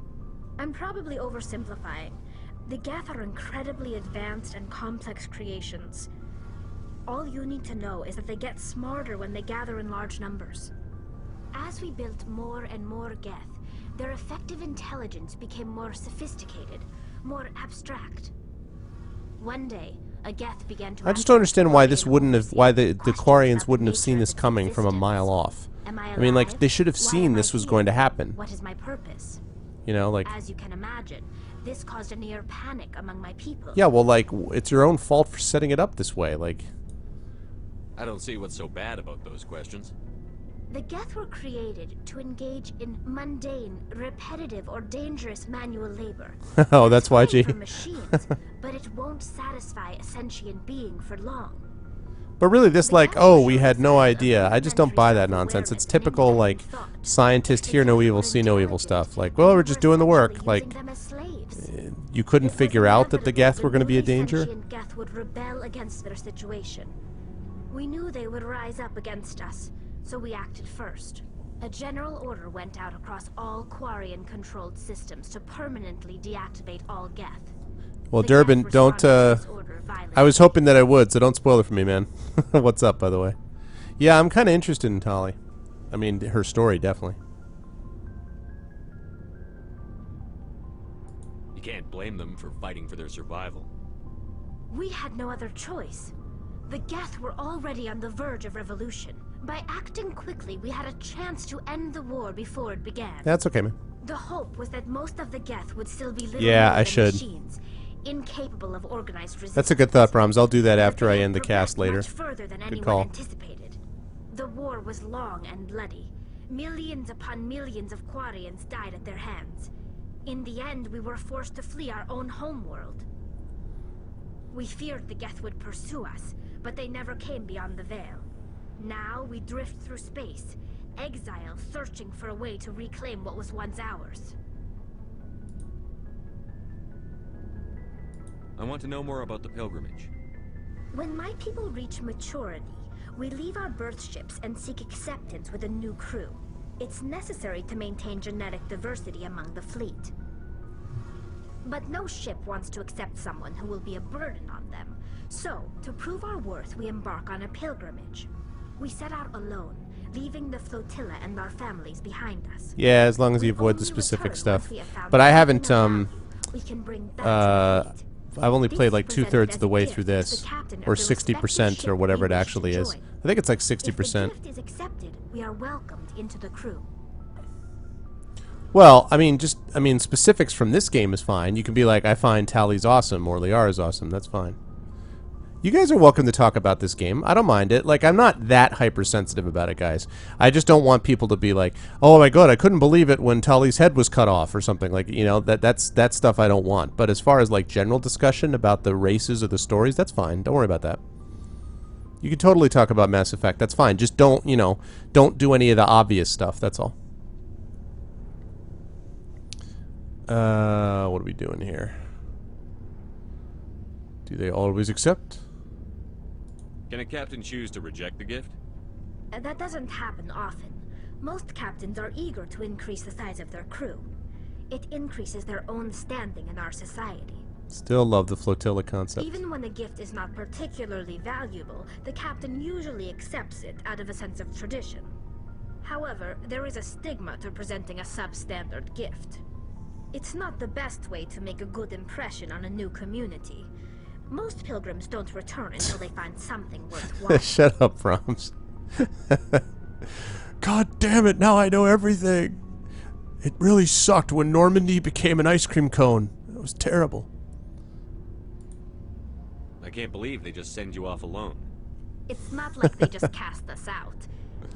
S14: I'm probably oversimplifying. The Geth are incredibly advanced and complex creations. All you need to know is that they get smarter when they gather in large numbers. As we built more and more Geth, their effective intelligence became more sophisticated, more abstract. One day, a Geth began to...
S1: I just don't understand why this wouldn't have, why the Quarians wouldn't have seen this coming from a mile off. I mean, like, they should have seen this was going to happen.
S14: What is my purpose?
S1: You know, like...
S14: As you can imagine, this caused a near panic among my people.
S1: Yeah, well, like, it's your own fault for setting it up this way, like...
S4: I don't see what's so bad about those questions.
S14: The Geth were created to engage in mundane, repetitive, or dangerous manual labor.
S1: Oh, that's why, G.
S14: For machines, but it won't satisfy a sentient being for long.
S1: But really, this, like, oh, we had no idea. I just don't buy that nonsense. It's typical, like, scientist hear no evil, see no evil stuff. Like, well, we're just doing the work. Like, you couldn't figure out that the Geth were going to be a danger?
S14: Geth would rebel against their situation. We knew they would rise up against us, so we acted first. A general order went out across all Quarian-controlled systems to permanently deactivate all Geth.
S1: Well, Durbin, don't, I was hoping that I would, so don't spoil it for me, man. What's up, by the way? Yeah, I'm kind of interested in Tali. I mean, her story, definitely.
S4: You can't blame them for fighting for their survival.
S14: We had no other choice. The Geth were already on the verge of revolution. By acting quickly, we had a chance to end the war before it began.
S1: That's okay, man.
S14: The hope was that most of the Geth would still be living machines, incapable of organized resistance.
S1: That's a good thought, Brahms. I'll do that after I end the cast later.
S14: Much further than
S1: good
S14: anyone
S1: call.
S14: Anticipated. The war was long and bloody. Millions upon millions of Quarians died at their hands. In the end, we were forced to flee our own homeworld. We feared the Geth would pursue us, but they never came beyond the Veil. Now we drift through space, exile searching for a way to reclaim what was once ours.
S4: I want to know more about the pilgrimage.
S14: When my people reach maturity, we leave our birth ships and seek acceptance with a new crew. It's necessary to maintain genetic diversity among the fleet. But no ship wants to accept someone who will be a burden on them. So, to prove our worth, we embark on a pilgrimage. We set out alone, leaving the flotilla and our families behind us.
S1: Yeah, as long as you avoid the specific stuff. But I haven't, I've only played like 2/3 of the way through this, or 60% or whatever it actually is. I think it's like 60%.
S14: If the gift is accepted, we are welcomed into the crew.
S1: Well, I mean, specifics from this game is fine. You can be like, I find Tali's awesome, or Liara's awesome. That's fine. You guys are welcome to talk about this game. I don't mind it. Like, I'm not that hypersensitive about it, guys. I just don't want people to be like, oh my god, I couldn't believe it when Tali's head was cut off, or something. Like, you know, that's stuff I don't want. But as far as, like, general discussion about the races or the stories, that's fine. Don't worry about that. You can totally talk about Mass Effect. That's fine. Just don't, you know, don't do any of the obvious stuff. That's all. What are we doing here? Do they always accept?
S4: Can a captain choose to reject the gift?
S14: That doesn't happen often. Most captains are eager to increase the size of their crew. It increases their own standing in our society.
S1: Still love the flotilla concept.
S14: Even when the gift is not particularly valuable, the captain usually accepts it out of a sense of tradition. However, there is a stigma to presenting a substandard gift. It's not the best way to make a good impression on a new community. Most pilgrims don't return until they find something worthwhile.
S1: Shut up, Brahms. God damn it, now I know everything. It really sucked when Normandy became an ice cream cone. It was terrible.
S4: I can't believe they just send you off alone.
S14: It's not like they just cast us out.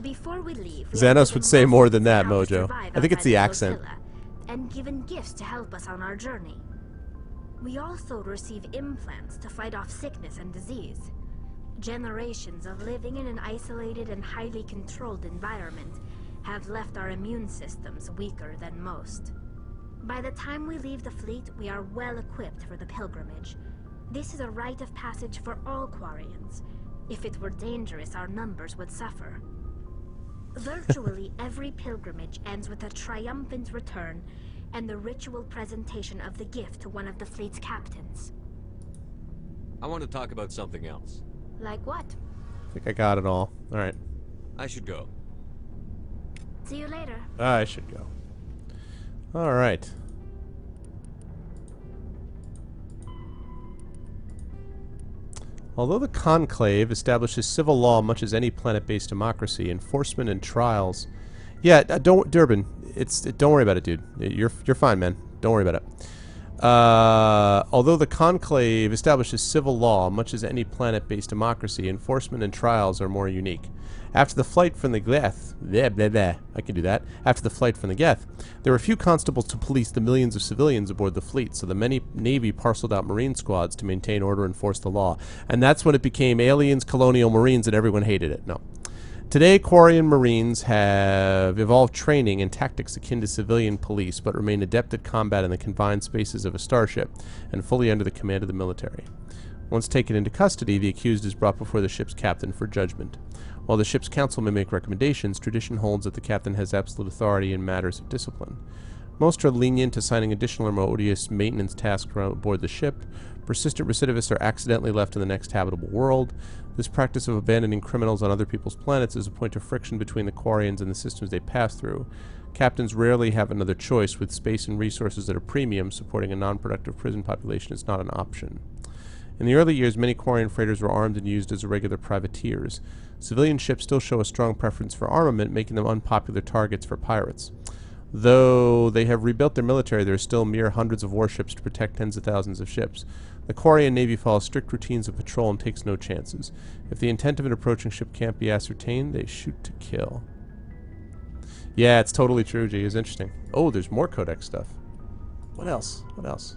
S14: Before we leave, we are
S1: Xanos
S14: given
S1: would say more than that,
S14: lessons on how to
S1: Mojo.
S14: survive
S1: I think it's
S14: outside
S1: the
S14: the
S1: accent.
S14: flotilla, and given gifts to help us on our journey. We also receive implants to fight off sickness and disease. Generations of living in an isolated and highly controlled environment have left our immune systems weaker than most. By the time we leave the fleet, we are well equipped for the pilgrimage. This is a rite of passage for all Quarians. If it were dangerous, our numbers would suffer. Virtually every pilgrimage ends with a triumphant return and the ritual presentation of the gift to one of the fleet's captains.
S4: I want to talk about something else.
S14: Like what?
S1: I think I got it all. Alright.
S4: I should go.
S14: See you later.
S1: I should go. Alright. Although the Conclave establishes civil law much as any planet-based democracy, enforcement and trials... Yeah, don't... Durbin, don't worry about it, dude. You're fine, man. Don't worry about it. Although the Conclave establishes civil law much as any planet-based democracy, enforcement and trials are more unique. After the flight from the Geth... I can do that. After the flight from the Geth, there were few constables to police the millions of civilians aboard the fleet, so the many Navy parceled out Marine squads to maintain order and enforce the law. And that's when it became aliens, colonial Marines, and everyone hated it. No. Today, Quarian Marines have evolved training and tactics akin to civilian police, but remain adept at combat in the confined spaces of a starship, and fully under the command of the military. Once taken into custody, the accused is brought before the ship's captain for judgment. While the ship's council may make recommendations, tradition holds that the captain has absolute authority in matters of discipline. Most are lenient, assigning additional or more odious maintenance tasks aboard the ship. Persistent recidivists are accidentally left in the next habitable world. This practice of abandoning criminals on other people's planets is a point of friction between the Quarians and the systems they pass through. Captains rarely have another choice, with space and resources at a premium. Supporting a non-productive prison population is not an option. In the early years, many Quarian freighters were armed and used as irregular privateers. Civilian ships still show a strong preference for armament, making them unpopular targets for pirates. Though they have rebuilt their military, there are still mere hundreds of warships to protect tens of thousands of ships. The Quarian Navy follows strict routines of patrol and takes no chances. If the intent of an approaching ship can't be ascertained, they shoot to kill. Yeah, it's totally true, G. It's interesting. Oh, there's more Codex stuff. What else? What else?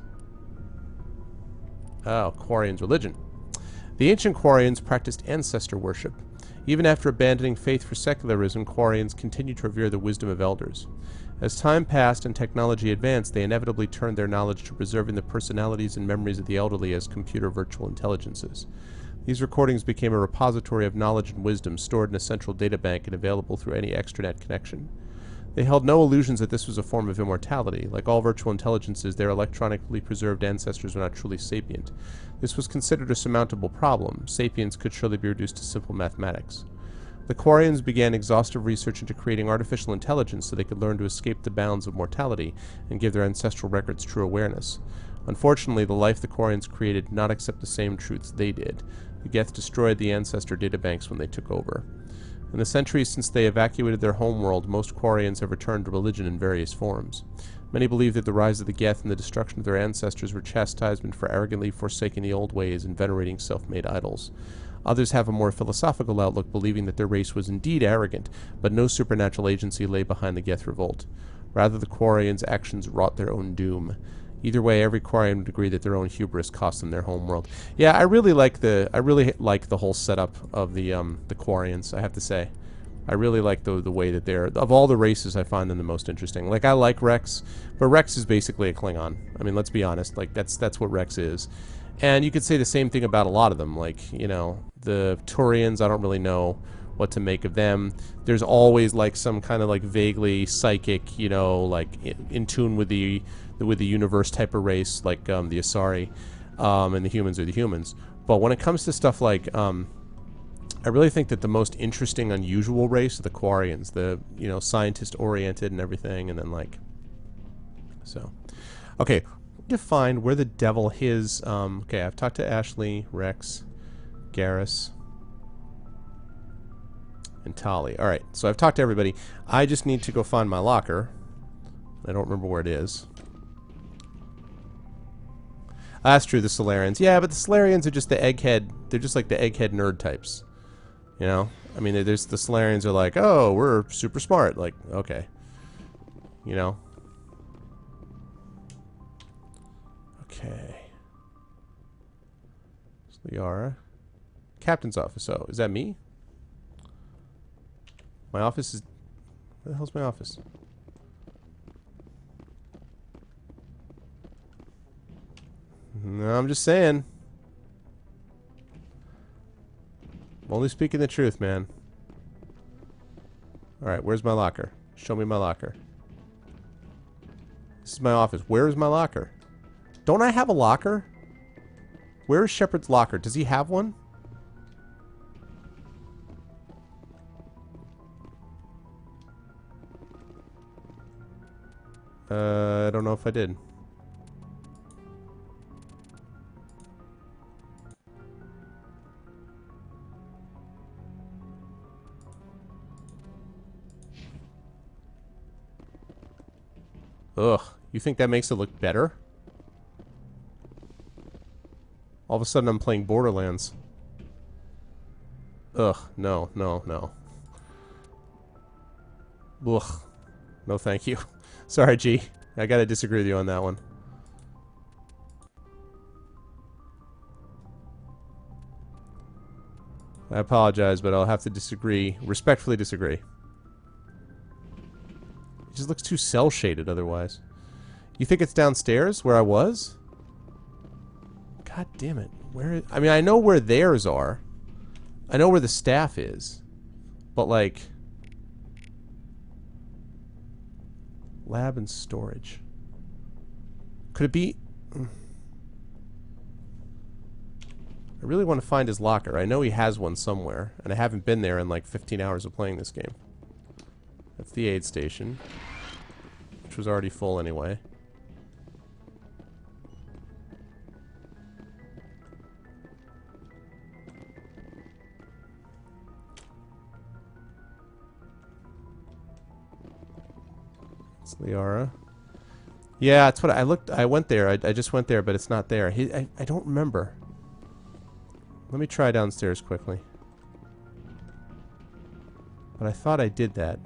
S1: Oh, Quarians' religion. The ancient Quarians practiced ancestor worship. Even after abandoning faith for secularism, Quarians continued to revere the wisdom of elders. As time passed and technology advanced, they inevitably turned their knowledge to preserving the personalities and memories of the elderly as computer virtual intelligences. These recordings became a repository of knowledge and wisdom, stored in a central databank and available through any extranet connection. They held no illusions that this was a form of immortality. Like all virtual intelligences, their electronically preserved ancestors were not truly sapient. This was considered a surmountable problem. Sapience could surely be reduced to simple mathematics. The Quarians began exhaustive research into creating artificial intelligence so they could learn to escape the bounds of mortality and give their ancestral records true awareness. Unfortunately, the life the Quarians created did not accept the same truths they did. The Geth destroyed the ancestor databanks when they took over. In the centuries since they evacuated their homeworld, most Quarians have returned to religion in various forms. Many believe that the rise of the Geth and the destruction of their ancestors were chastisement for arrogantly forsaking the old ways and venerating self-made idols. Others have a more philosophical outlook, believing that their race was indeed arrogant, but no supernatural agency lay behind the Geth revolt. Rather, the Quarians' actions wrought their own doom. Either way, every Quarian would agree that their own hubris cost them their homeworld. Yeah, I really like the whole setup of the Quarians, I have to say. I really like the way that they're... Of all the races, I find them the most interesting. Like, I like Rex, but Rex is basically a Klingon. I mean, let's be honest. Like, that's what Rex is. And you could say the same thing about a lot of them. Like, you know, the Turians, I don't really know what to make of them. There's always, like, some kind of, like, vaguely psychic, you know, like, in tune with the universe type of race, like the Asari, and the humans are the humans. But when it comes to stuff like, I really think that the most interesting, unusual race are the Quarians, the, you know, scientist-oriented and everything, and then, like, so. Okay, to find where the devil his, okay, I've talked to Ashley, Rex, Garrus, and Tali. Alright, so I've talked to everybody. I just need to go find my locker. I don't remember where it is. That's true, the Solarians. Yeah, but the Solarians are just the egghead... They're just like the egghead nerd types. You know? I mean, there's the Solarians are like, oh, we're super smart. Like, okay. You know? Okay. It's Liara. Captain's office. Oh, is that me? My office is... Where the hell's my office? No, I'm just saying. I'm only speaking the truth, man. Alright, where's my locker? Show me my locker. This is my office. Where is my locker? Don't I have a locker? Where is Shepard's locker? Does he have one? I don't know if I did. Ugh. You think that makes it look better? All of a sudden I'm playing Borderlands. Ugh. No, no, no. Ugh. No thank you. Sorry, G. I gotta disagree with you on that one. I apologize, but I'll have to disagree. Respectfully disagree. It just looks too cell-shaded otherwise. You think it's downstairs where I was? God damn it. Where? I mean, I know where theirs are. I know where the staff is. But, like... Lab and storage. Could it be... I really want to find his locker. I know he has one somewhere. And I haven't been there in like 15 hours of playing this game. That's the aid station. Which was already full anyway. It's Liara. Yeah, that's what I looked. I went there. I just went there, but it's not there. I don't remember. Let me try downstairs quickly. But I thought I did that.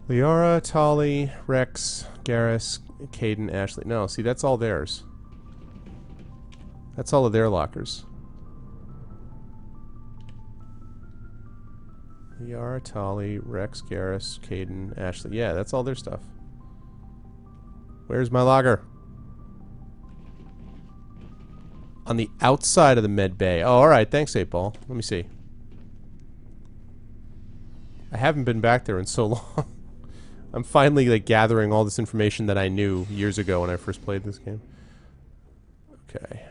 S1: Liara, Tali, Rex, Garrus, Caden, Ashley. No, see, that's all theirs. That's all of their lockers. Liara, Tali, Rex, Garrus, Caden, Ashley. Yeah, that's all their stuff. Where's my locker? On the outside of the med bay. Oh, alright. Thanks, 8-Ball. Let me see. I haven't been back there in so long. I'm finally like gathering all this information that I knew years ago when I first played this game. Okay.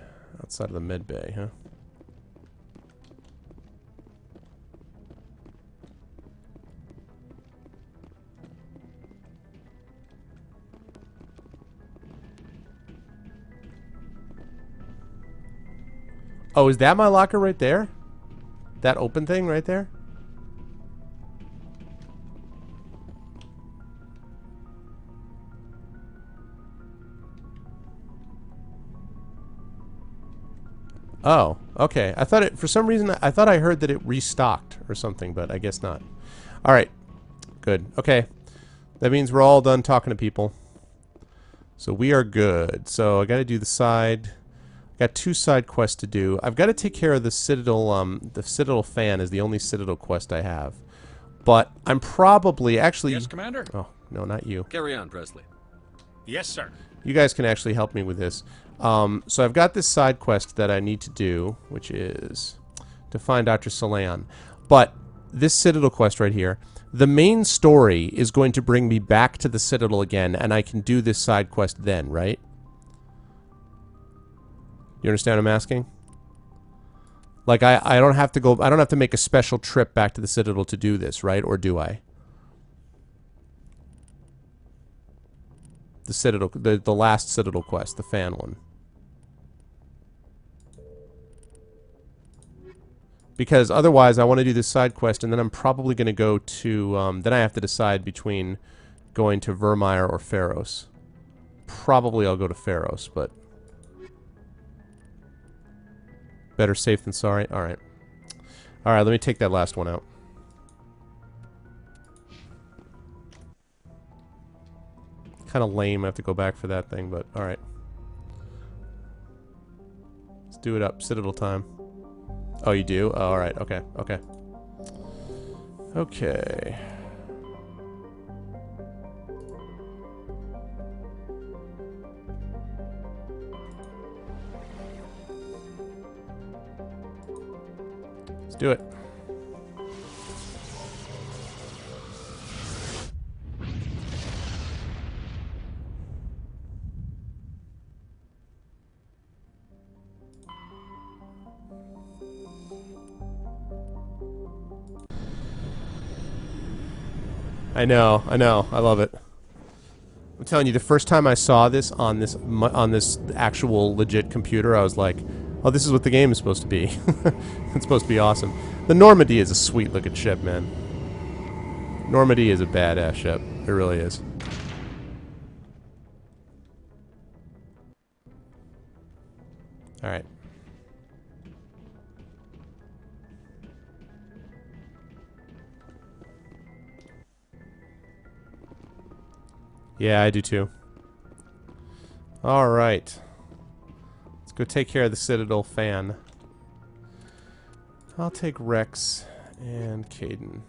S1: Outside of the med bay, huh? Oh, is that my locker right there? That open thing right there? Oh, okay. I thought it, for some reason, I thought I heard that it restocked or something, but I guess not. Alright. Good. Okay. That means we're all done talking to people. So we are good. So I gotta do the side. Got 2 side quests to do. I've got to take care of the Citadel fan is the only Citadel quest I have. But I'm probably, actually...
S6: Yes, Commander?
S1: Oh, no, not you.
S4: Carry on, Presley.
S6: Yes, sir.
S1: You guys can actually help me with this. So I've got this side quest that I need to do, which is to find Dr. Solan. But this Citadel quest right here, the main story is going to bring me back to the Citadel again, and I can do this side quest then, right? You understand what I'm asking? Like, I don't have to go, I don't have to make a special trip back to the Citadel to do this, right? Or do I? The Citadel, the last Citadel quest, the fan one. Because otherwise I want to do this side quest, and then I'm probably going to go to... then I have to decide between going to Vermeer or Pharos. Probably I'll go to Pharos, but... better safe than sorry. Alright. Alright, let me take that last one out. Kind of lame I have to go back for that thing, but alright. Let's do it up. Citadel time. Oh, you do? Oh, alright. Okay. Okay. Okay. Let's do it. I know, I love it. I'm telling you, the first time I saw this on this actual legit computer, I was like, oh, this is what the game is supposed to be. It's supposed to be awesome. The Normandy is a sweet looking ship, man. Normandy is a badass ship. It really is. Alright. Yeah, I do too. Alright. Let's go take care of the Citadel fan. I'll take Rex and Caden.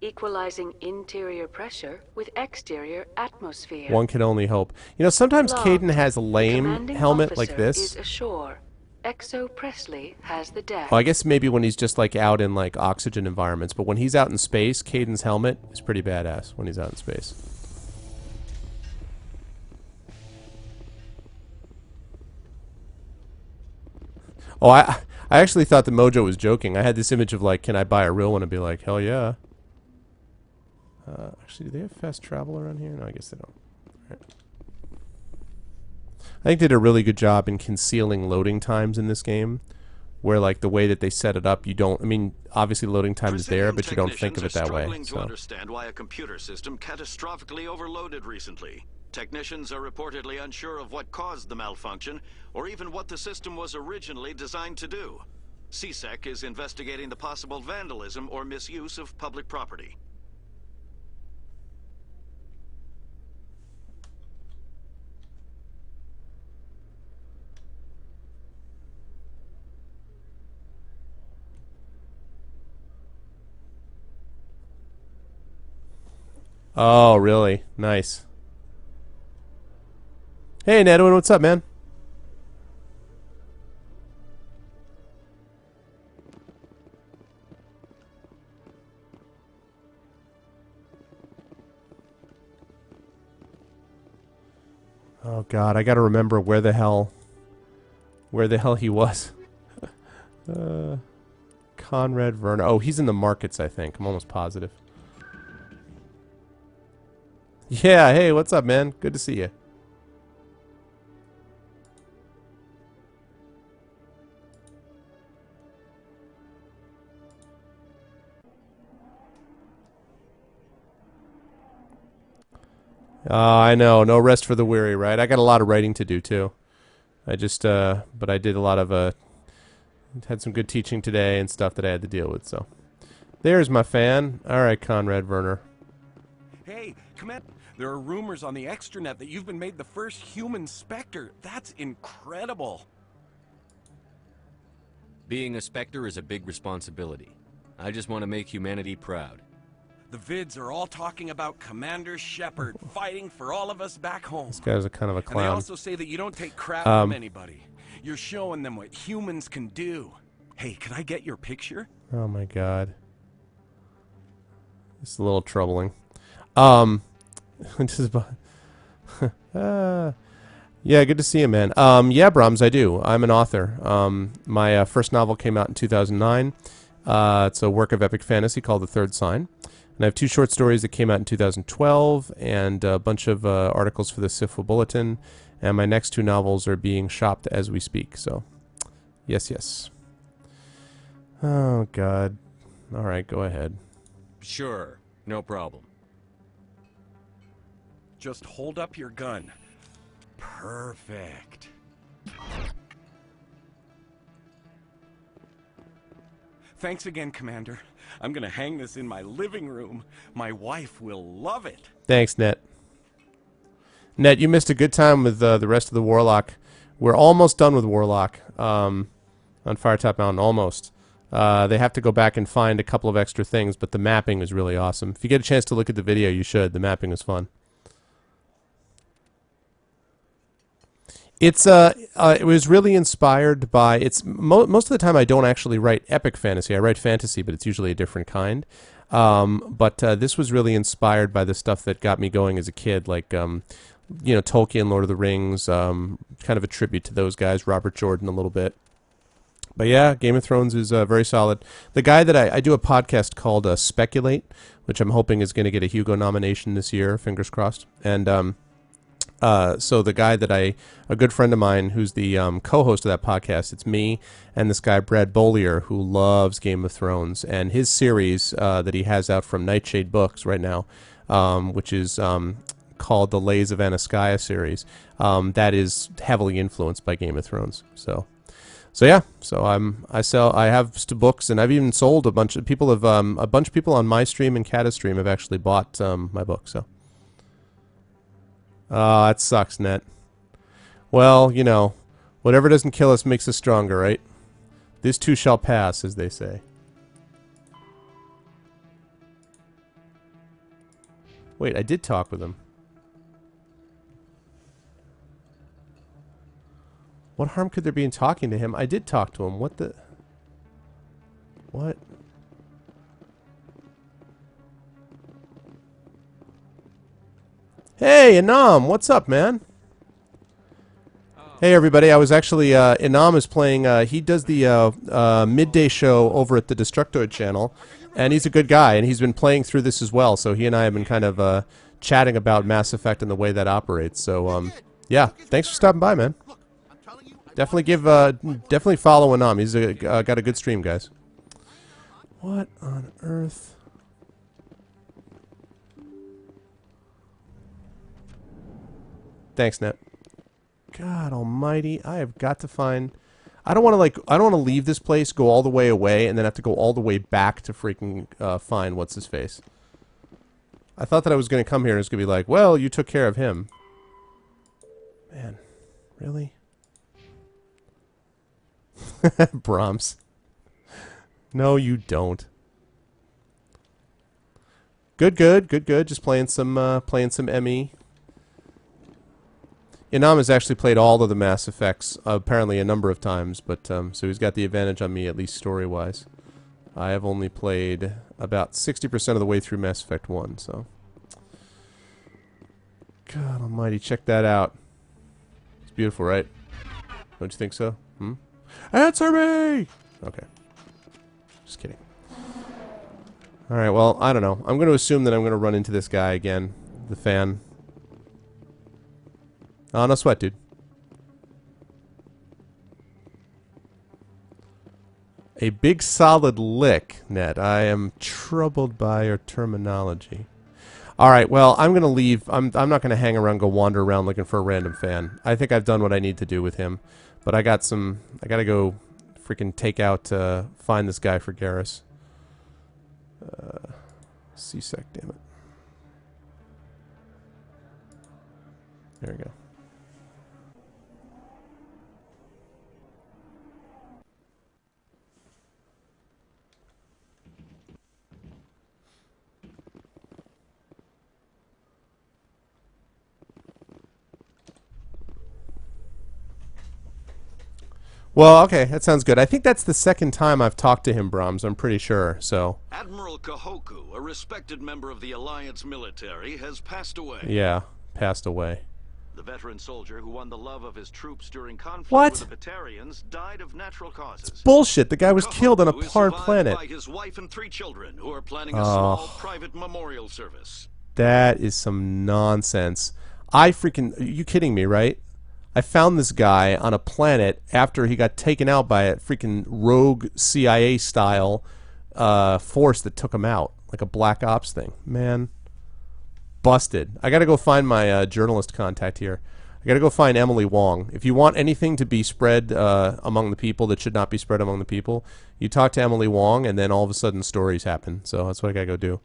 S15: Equalizing interior pressure with exterior atmosphere.
S1: One can only hope. You know, sometimes
S15: Logged.
S1: Caden has a lame
S15: Commanding
S1: helmet like
S15: officer
S1: this.
S15: Is ashore. Exo Presley has the deck.
S1: Well, I guess maybe when he's just like out in like oxygen environments, but when he's out in space, Caden's helmet is pretty badass when he's out in space. Oh, I actually thought that Mojo was joking. I had this image of like, can I buy a real one? And be like, hell yeah. Actually, do they have fast travel around here? No, I guess they don't. All right. I think they did a really good job in concealing loading times in this game, where like the way that they set it up, you don't. I mean, obviously loading time is there, but you don't think of it that way.
S16: To understand why a computer system catastrophically overloaded recently. Technicians are reportedly unsure of what caused the malfunction, or even what the system was originally designed to do. CSEC is investigating the possible vandalism or misuse of public property.
S1: Oh, really? Nice. Hey, Nedwin, what's up, man? Oh God, I gotta remember where the hell he was. Conrad Werner. Oh, he's in the markets, I think. I'm almost positive. Yeah, hey, what's up, man? Good to see you. I know, no rest for the weary, right? I got a lot of writing to do too. I just, but I did a lot of, had some good teaching today and stuff that I had to deal with, so. There's my fan. Alright, Conrad Werner.
S17: Hey, Command, there are rumors on the extranet that you've been made the first human Spectre. That's incredible.
S4: Being a Spectre is a big responsibility. I just want to make humanity proud.
S17: The vids are all talking about Commander Shepard fighting for all of us back home.
S1: This guy's a kind of a clown.
S17: And they also say that you don't take crap from anybody. You're showing them what humans can do. Hey, can I get your picture?
S1: Oh my God. It's a little troubling. Just, yeah, good to see you, man. Yeah, Brahms, I do. I'm an author. My first novel came out in 2009. It's a work of epic fantasy called The Third Sign. And I have 2 short stories that came out in 2012 and a bunch of articles for the Sifo Bulletin and my next 2 novels are being shopped as we speak. So, yes, yes. Oh God. All right, go ahead.
S4: Sure, no problem.
S17: Just hold up your gun. Perfect. Thanks again, Commander. I'm gonna hang this in my living room. My wife will love it.
S1: Thanks, Net. Net, you missed a good time with the rest of the Warlock. We're almost done with Warlock on Firetop Mountain, almost. They have to go back and find a couple of extra things, but the mapping was really awesome. If you get a chance to look at the video, you should. The mapping was fun. It was really inspired by... most of the time I don't actually write epic fantasy. I write fantasy, but it's usually a different kind. But this was really inspired by the stuff that got me going as a kid, like Tolkien, Lord of the Rings, kind of a tribute to those guys, Robert Jordan a little bit. But yeah, Game of Thrones is very solid. The guy that I do a podcast called Speculate, which I'm hoping is going to get a Hugo nomination this year, fingers crossed. And so the guy that a good friend of mine who's the co-host of that podcast, it's me and this guy Brad Bollier, who loves Game of Thrones, and his series that he has out from Nightshade Books right now, which is called the Lays of Anaskaya series, that is heavily influenced by Game of Thrones. So yeah, so I have books, and I've even sold a bunch of people on my stream and Kata's stream have actually bought my book. So. Oh, that sucks, Net. Well, whatever doesn't kill us makes us stronger, right? This too shall pass, as they say. Wait, I did talk with him. What harm could there be in talking to him? I did talk to him. What the... What? Hey, Inam, what's up, man? Hey, everybody. I was actually, Inam is playing, he does the midday show over at the Destructoid channel, and he's a good guy, and he's been playing through this as well, so he and I have been kind of chatting about Mass Effect and the way that operates. So, yeah, thanks for stopping by, man. Definitely follow Inam. He's got a good stream, guys. What on earth? Thanks, Net. God almighty, I have got to find... I don't want to leave this place, go all the way away, and then have to go all the way back to freaking find what's-his-face. I thought that I was going to come here and it's going to be like, well, you took care of him. Man, really? Brahms. No, you don't. Good. Just playing some ME. Inam has actually played all of the Mass Effects, apparently a number of times, but so he's got the advantage on me, at least story-wise. I have only played about 60% of the way through Mass Effect 1, so... God almighty, check that out. It's beautiful, right? Don't you think so? Hmm? Answer me! Okay. Just kidding. Alright, well, I don't know. I'm going to assume that I'm going to run into this guy again, the fan. Oh, no sweat, dude. A big solid lick, Ned. I am troubled by your terminology. Alright, well, I'm going to leave. I'm not going to hang around, go wander around looking for a random fan. I think I've done what I need to do with him. But I got to go freaking take out, find this guy for Garrus. C-Sec, damn it. There we go. Well, okay, that sounds good. I think that's the second time I've talked to him, Brahms. I'm pretty sure, so...
S16: Admiral Kahoku, a respected member of the Alliance military, has passed away.
S1: Yeah, passed away.
S16: The veteran soldier who won the love of his troops during conflict with the Batarians died of natural causes.
S1: It's bullshit. The guy was killed on a hard planet.
S16: By his wife and 3 children, who are planning a small private memorial service.
S1: That is some nonsense. Are you kidding me, right? I found this guy on a planet after he got taken out by a freaking rogue CIA style force that took him out, like a black ops thing. Man, busted. I gotta go find my journalist contact here. I gotta go find Emily Wong. If you want anything to be spread among the people that should not be spread among the people, you talk to Emily Wong, and then all of a sudden stories happen. So that's what I gotta go do.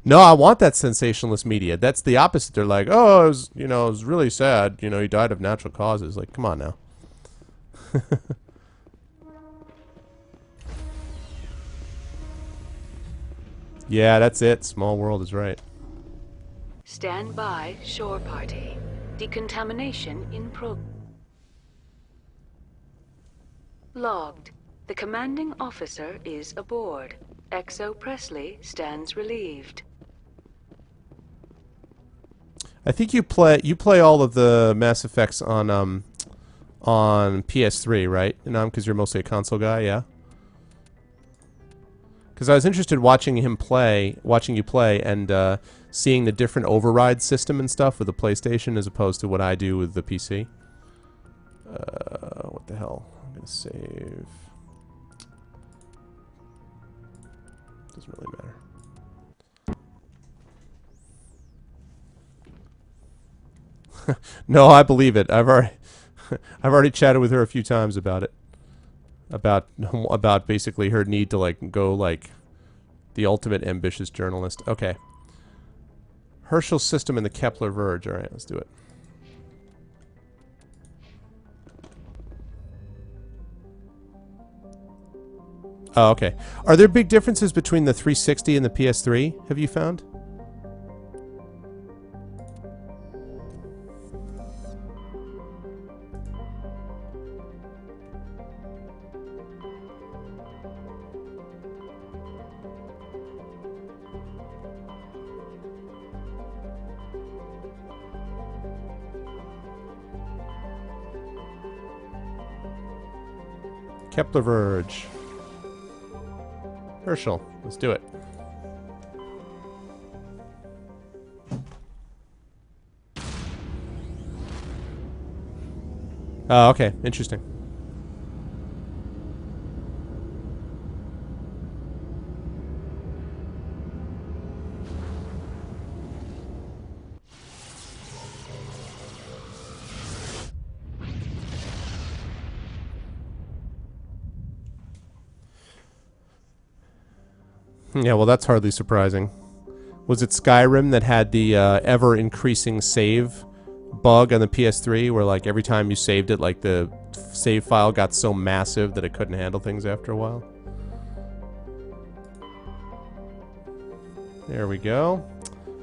S1: No, I want that sensationalist media. That's the opposite. They're like, oh, it was, it was really sad. He died of natural causes. Like, come on now. Yeah, that's it. Small world is right.
S15: Stand by, shore party. Decontamination in Logged. The commanding officer is aboard. XO Presley stands relieved.
S1: I think you play all of the Mass Effects on PS3, right? Because you're mostly a console guy, yeah. Because I was interested in watching you play, and seeing the different override system and stuff with the PlayStation as opposed to what I do with the PC. What the hell? I'm gonna save. Doesn't really matter. No, I believe it. I've already chatted with her a few times about it. About basically her need to go the ultimate ambitious journalist. Okay. Herschel's system and the Kepler Verge. All right, let's do it. Oh, okay. Are there big differences between the 360 and the PS3? Have you found? Kepler Verge. Herschel, let's do it. Oh, okay. Interesting. Yeah, well, that's hardly surprising. Was it Skyrim that had the ever-increasing save bug on the PS3 where, every time you saved it, the save file got so massive that it couldn't handle things after a while? There we go.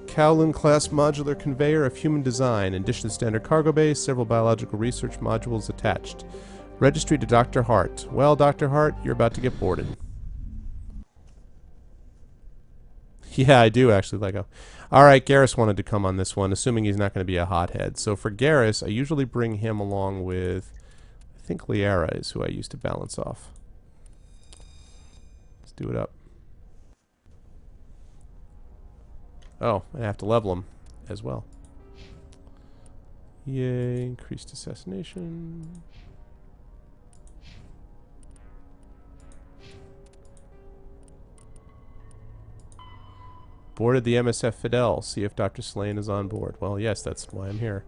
S1: Kowloon-class modular conveyor of human design. In addition to standard cargo bay, several biological research modules attached. Registry to Dr. Hart. Well, Dr. Hart, you're about to get boarded. Yeah, I do actually, Lego. Alright, Garrus wanted to come on this one, assuming he's not going to be a hothead. So for Garrus, I usually bring him along with, I think Liara is who I used to balance off. Let's do it up. Oh, I have to level him as well. Yay, increased assassination. Boarded the MSF Fidel. See if Dr. Slane is on board. Well, yes, that's why I'm here.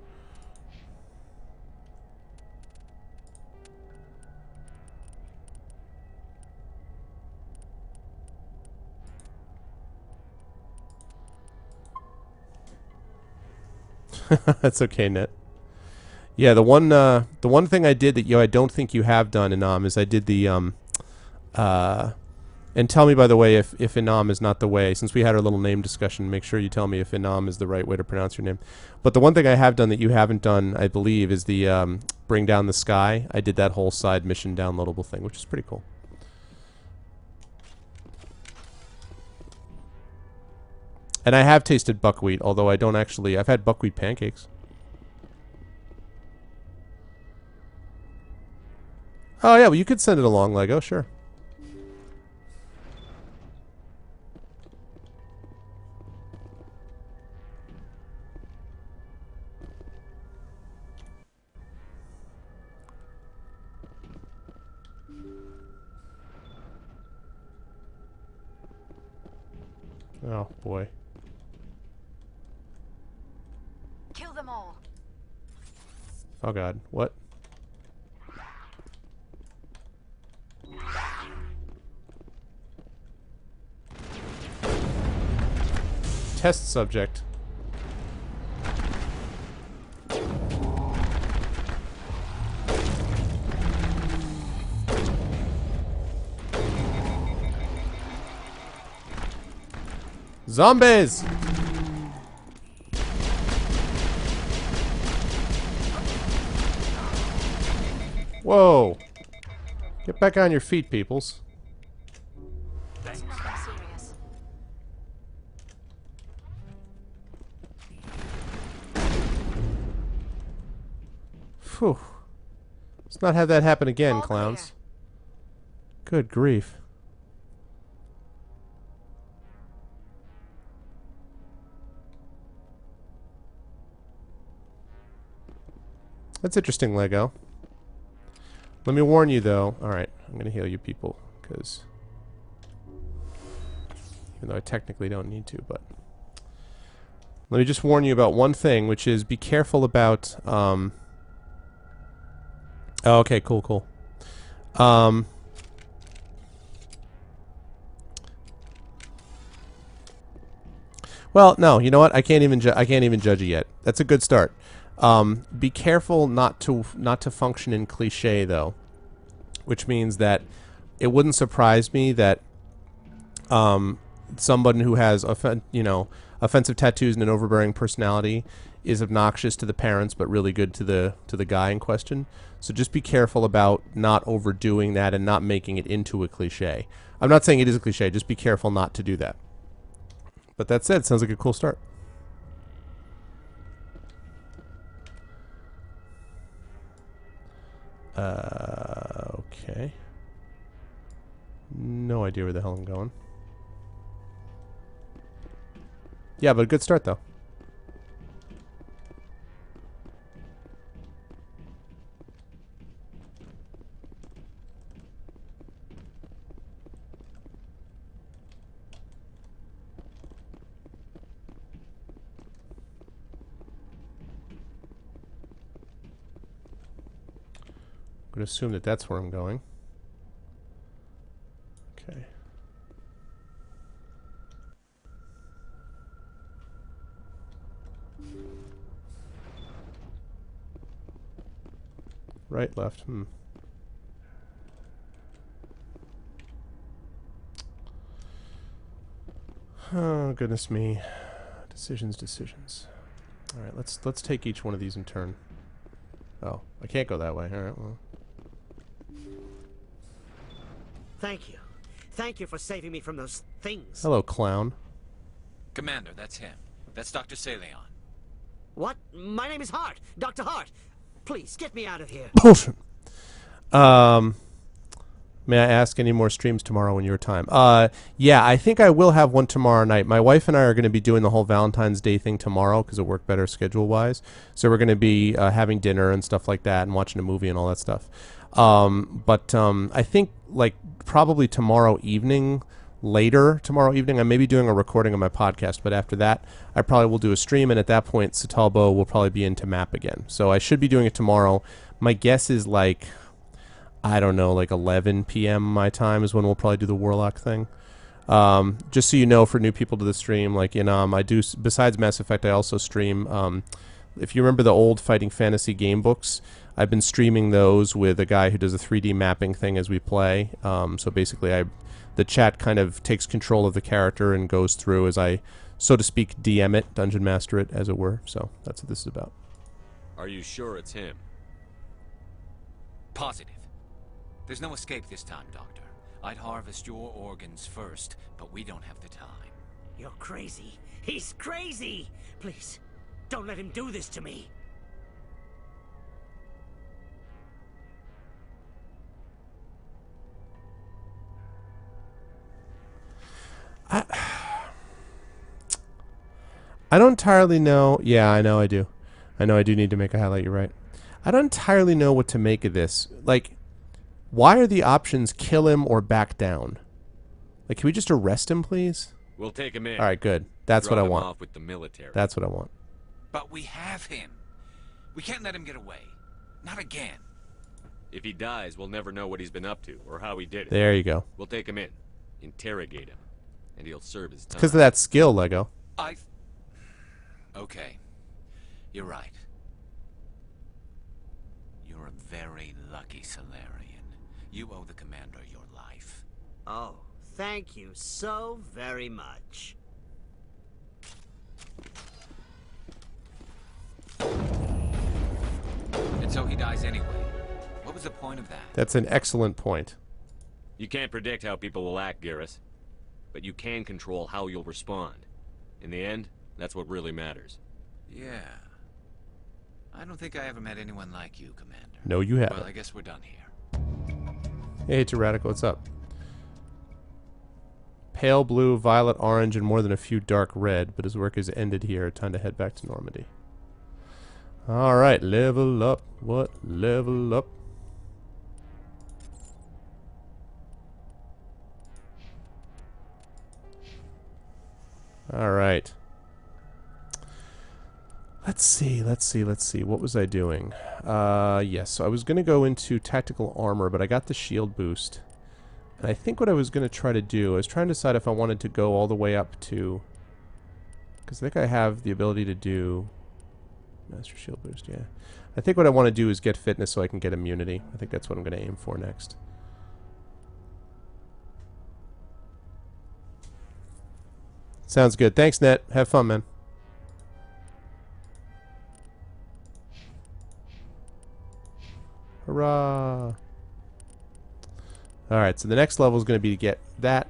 S1: That's okay, Net. Yeah, the one thing I did that I don't think you have done, Inam, is I did the and tell me, by the way, if Inam is not the way. Since we had our little name discussion, make sure you tell me if Inam is the right way to pronounce your name. But the one thing I have done that you haven't done, I believe, is the Bring Down the Sky. I did that whole side mission downloadable thing, which is pretty cool. And I have tasted buckwheat, although I don't actually... I've had buckwheat pancakes. Oh, yeah, well, you could send it along, Lego, sure. Oh, boy.
S8: Kill them all.
S1: Oh, God. What? Test subject. Zombies! Whoa! Get back on your feet, peoples.
S8: It's nothing serious.
S1: Phew. Let's not have that happen again,
S8: All
S1: clowns. Good grief. That's interesting, Lego. Let me warn you, though. Alright, I'm going to heal you people, because... Even though I technically don't need to, but... Let me just warn you about one thing, which is be careful about... Oh, okay, cool, cool. Well, no, you know what? I can't even judge it yet. That's a good start. Be careful not to function in cliche, though, which means that it wouldn't surprise me that someone who has offensive tattoos and an overbearing personality is obnoxious to the parents but really good to the guy in question. So just be careful about not overdoing that and not making it into a cliche. I'm not saying it is a cliche. Just be careful not to do that. But that said, sounds like a cool start. Okay. No idea where the hell I'm going. Yeah, but a good start, though. I'm going to assume that that's where I'm going. Okay. Right, left. Oh, goodness me. Decisions. All right, let's take each one of these in turn. Oh, I can't go that way. All right, well.
S18: Thank you. Thank you for saving me from those things.
S1: Hello, clown.
S10: Commander, that's him. That's Dr. Saleon.
S18: What? My name is Hart. Dr. Hart. Please, get me out of here.
S1: Bullshit. May I ask any more streams tomorrow in your time? Yeah, I think I will have one tomorrow night. My wife and I are going to be doing the whole Valentine's Day thing tomorrow because it worked better schedule-wise. So we're going to be having dinner and stuff like that and watching a movie and all that stuff. I think, like, probably tomorrow evening, I may be doing a recording of my podcast, but after that, I probably will do a stream, and at that point, Citalbo will probably be into map again. So I should be doing it tomorrow. My guess is, like, I don't know, like 11 p.m. my time is when we'll probably do the Warlock thing. Just so you know, for new people to the stream, like, I do, besides Mass Effect, I also stream, if you remember the old Fighting Fantasy game books, I've been streaming those with a guy who does a 3D mapping thing as we play. So basically, the chat kind of takes control of the character and goes through as I, so to speak, DM it, Dungeon Master it, as it were. So that's what this is about.
S4: Are you sure it's him?
S10: Positive. There's no escape this time, Doctor. I'd harvest your organs first, but we don't have the time.
S18: You're crazy. He's crazy. Please, don't let him do this to me.
S1: I don't entirely know. Yeah, I know I do. I know I do need to make a highlight. You're right. I don't entirely know what to make of this. Like, why are the options kill him or back down? Like, can we just arrest him, please?
S4: We'll take him in.
S1: All right, good. That's what
S4: Drop
S1: I
S4: him
S1: want.
S4: off with the military.
S1: That's what I want.
S10: But we have him. We can't let him get away. Not again.
S4: If he dies, we'll never know what he's been up to or how he did it.
S1: There you go.
S4: We'll take him in, interrogate him, and he'll serve his time.
S1: Because of that skill, Lego.
S10: Okay. You're right. You're a very lucky Solarian. You owe the commander your life.
S18: Oh, thank you so very much.
S10: And so he dies anyway. What was the point of that?
S1: That's an excellent point.
S4: You can't predict how people will act, Garrus. But you can control how you'll respond. In the end, that's what really matters.
S10: Yeah. I don't think I ever met anyone like you, Commander.
S1: No, you haven't.
S10: Well, I guess we're done here.
S1: Hey, Tyrannical, what's up? Pale blue, violet, orange, and more than a few dark red, but his work is ended here. Time to head back to Normandy. Alright, level up. What? Level up. Alright. Let's see. What was I doing? Yes, so I was going to go into tactical armor, but I got the shield boost. And I think what I was going to try to do, I was trying to decide if I wanted to go all the way up to... Because I think I have the ability to do... Master shield boost, yeah. I think what I want to do is get fitness so I can get immunity. I think that's what I'm going to aim for next. Sounds good. Thanks, Net. Have fun, man. Hurrah! Alright, so the next level is going to be to get that.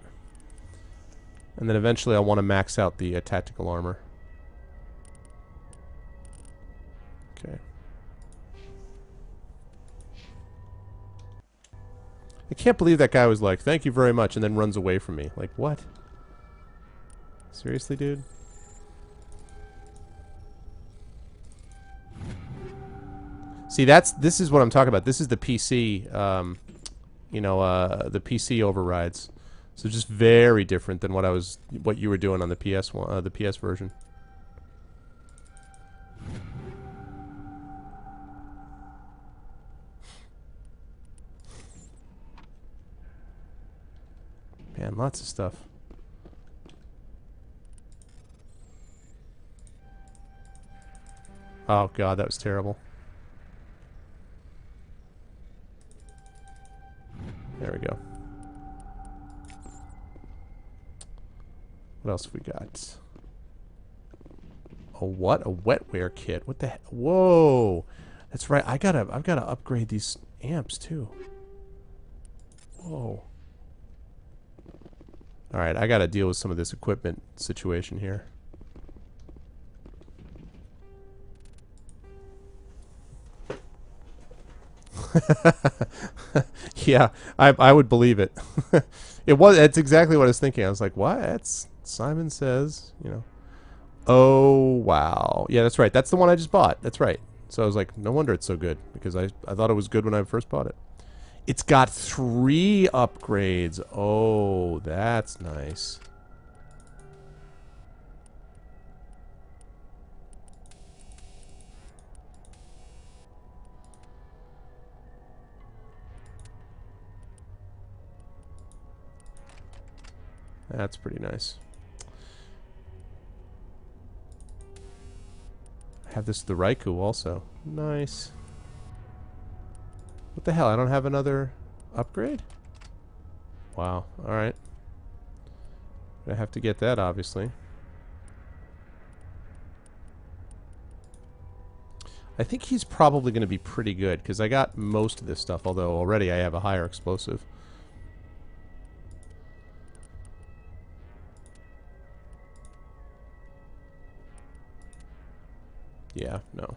S1: And then eventually I'll want to max out the tactical armor. Okay. I can't believe that guy was like, thank you very much, and then runs away from me. Like, what? Seriously, dude? See, this is what I'm talking about. This is the PC, you know, the PC overrides. So just very different than what you were doing on the PS1, the PS version. Man, lots of stuff. Oh god, that was terrible. There we go. What else have we got? Oh, what? A wetware kit. What the heck? Whoa! That's right. I've gotta upgrade these amps too. Whoa. Alright, I gotta deal with some of this equipment situation here. Yeah, I would believe it. It's exactly what I was thinking. I was like, what? That's Simon Says, you know. Oh, wow. Yeah, that's right. That's the one I just bought. That's right. So I was like, no wonder it's so good, because I thought it was good when I first bought it. It's got 3 upgrades. Oh, that's nice. That's pretty nice. I have this the Raikou also. Nice. What the hell? I don't have another upgrade? Wow. Alright. I have to get that, obviously. I think he's probably going to be pretty good, because I got most of this stuff, although already I have a higher explosive. Yeah, no.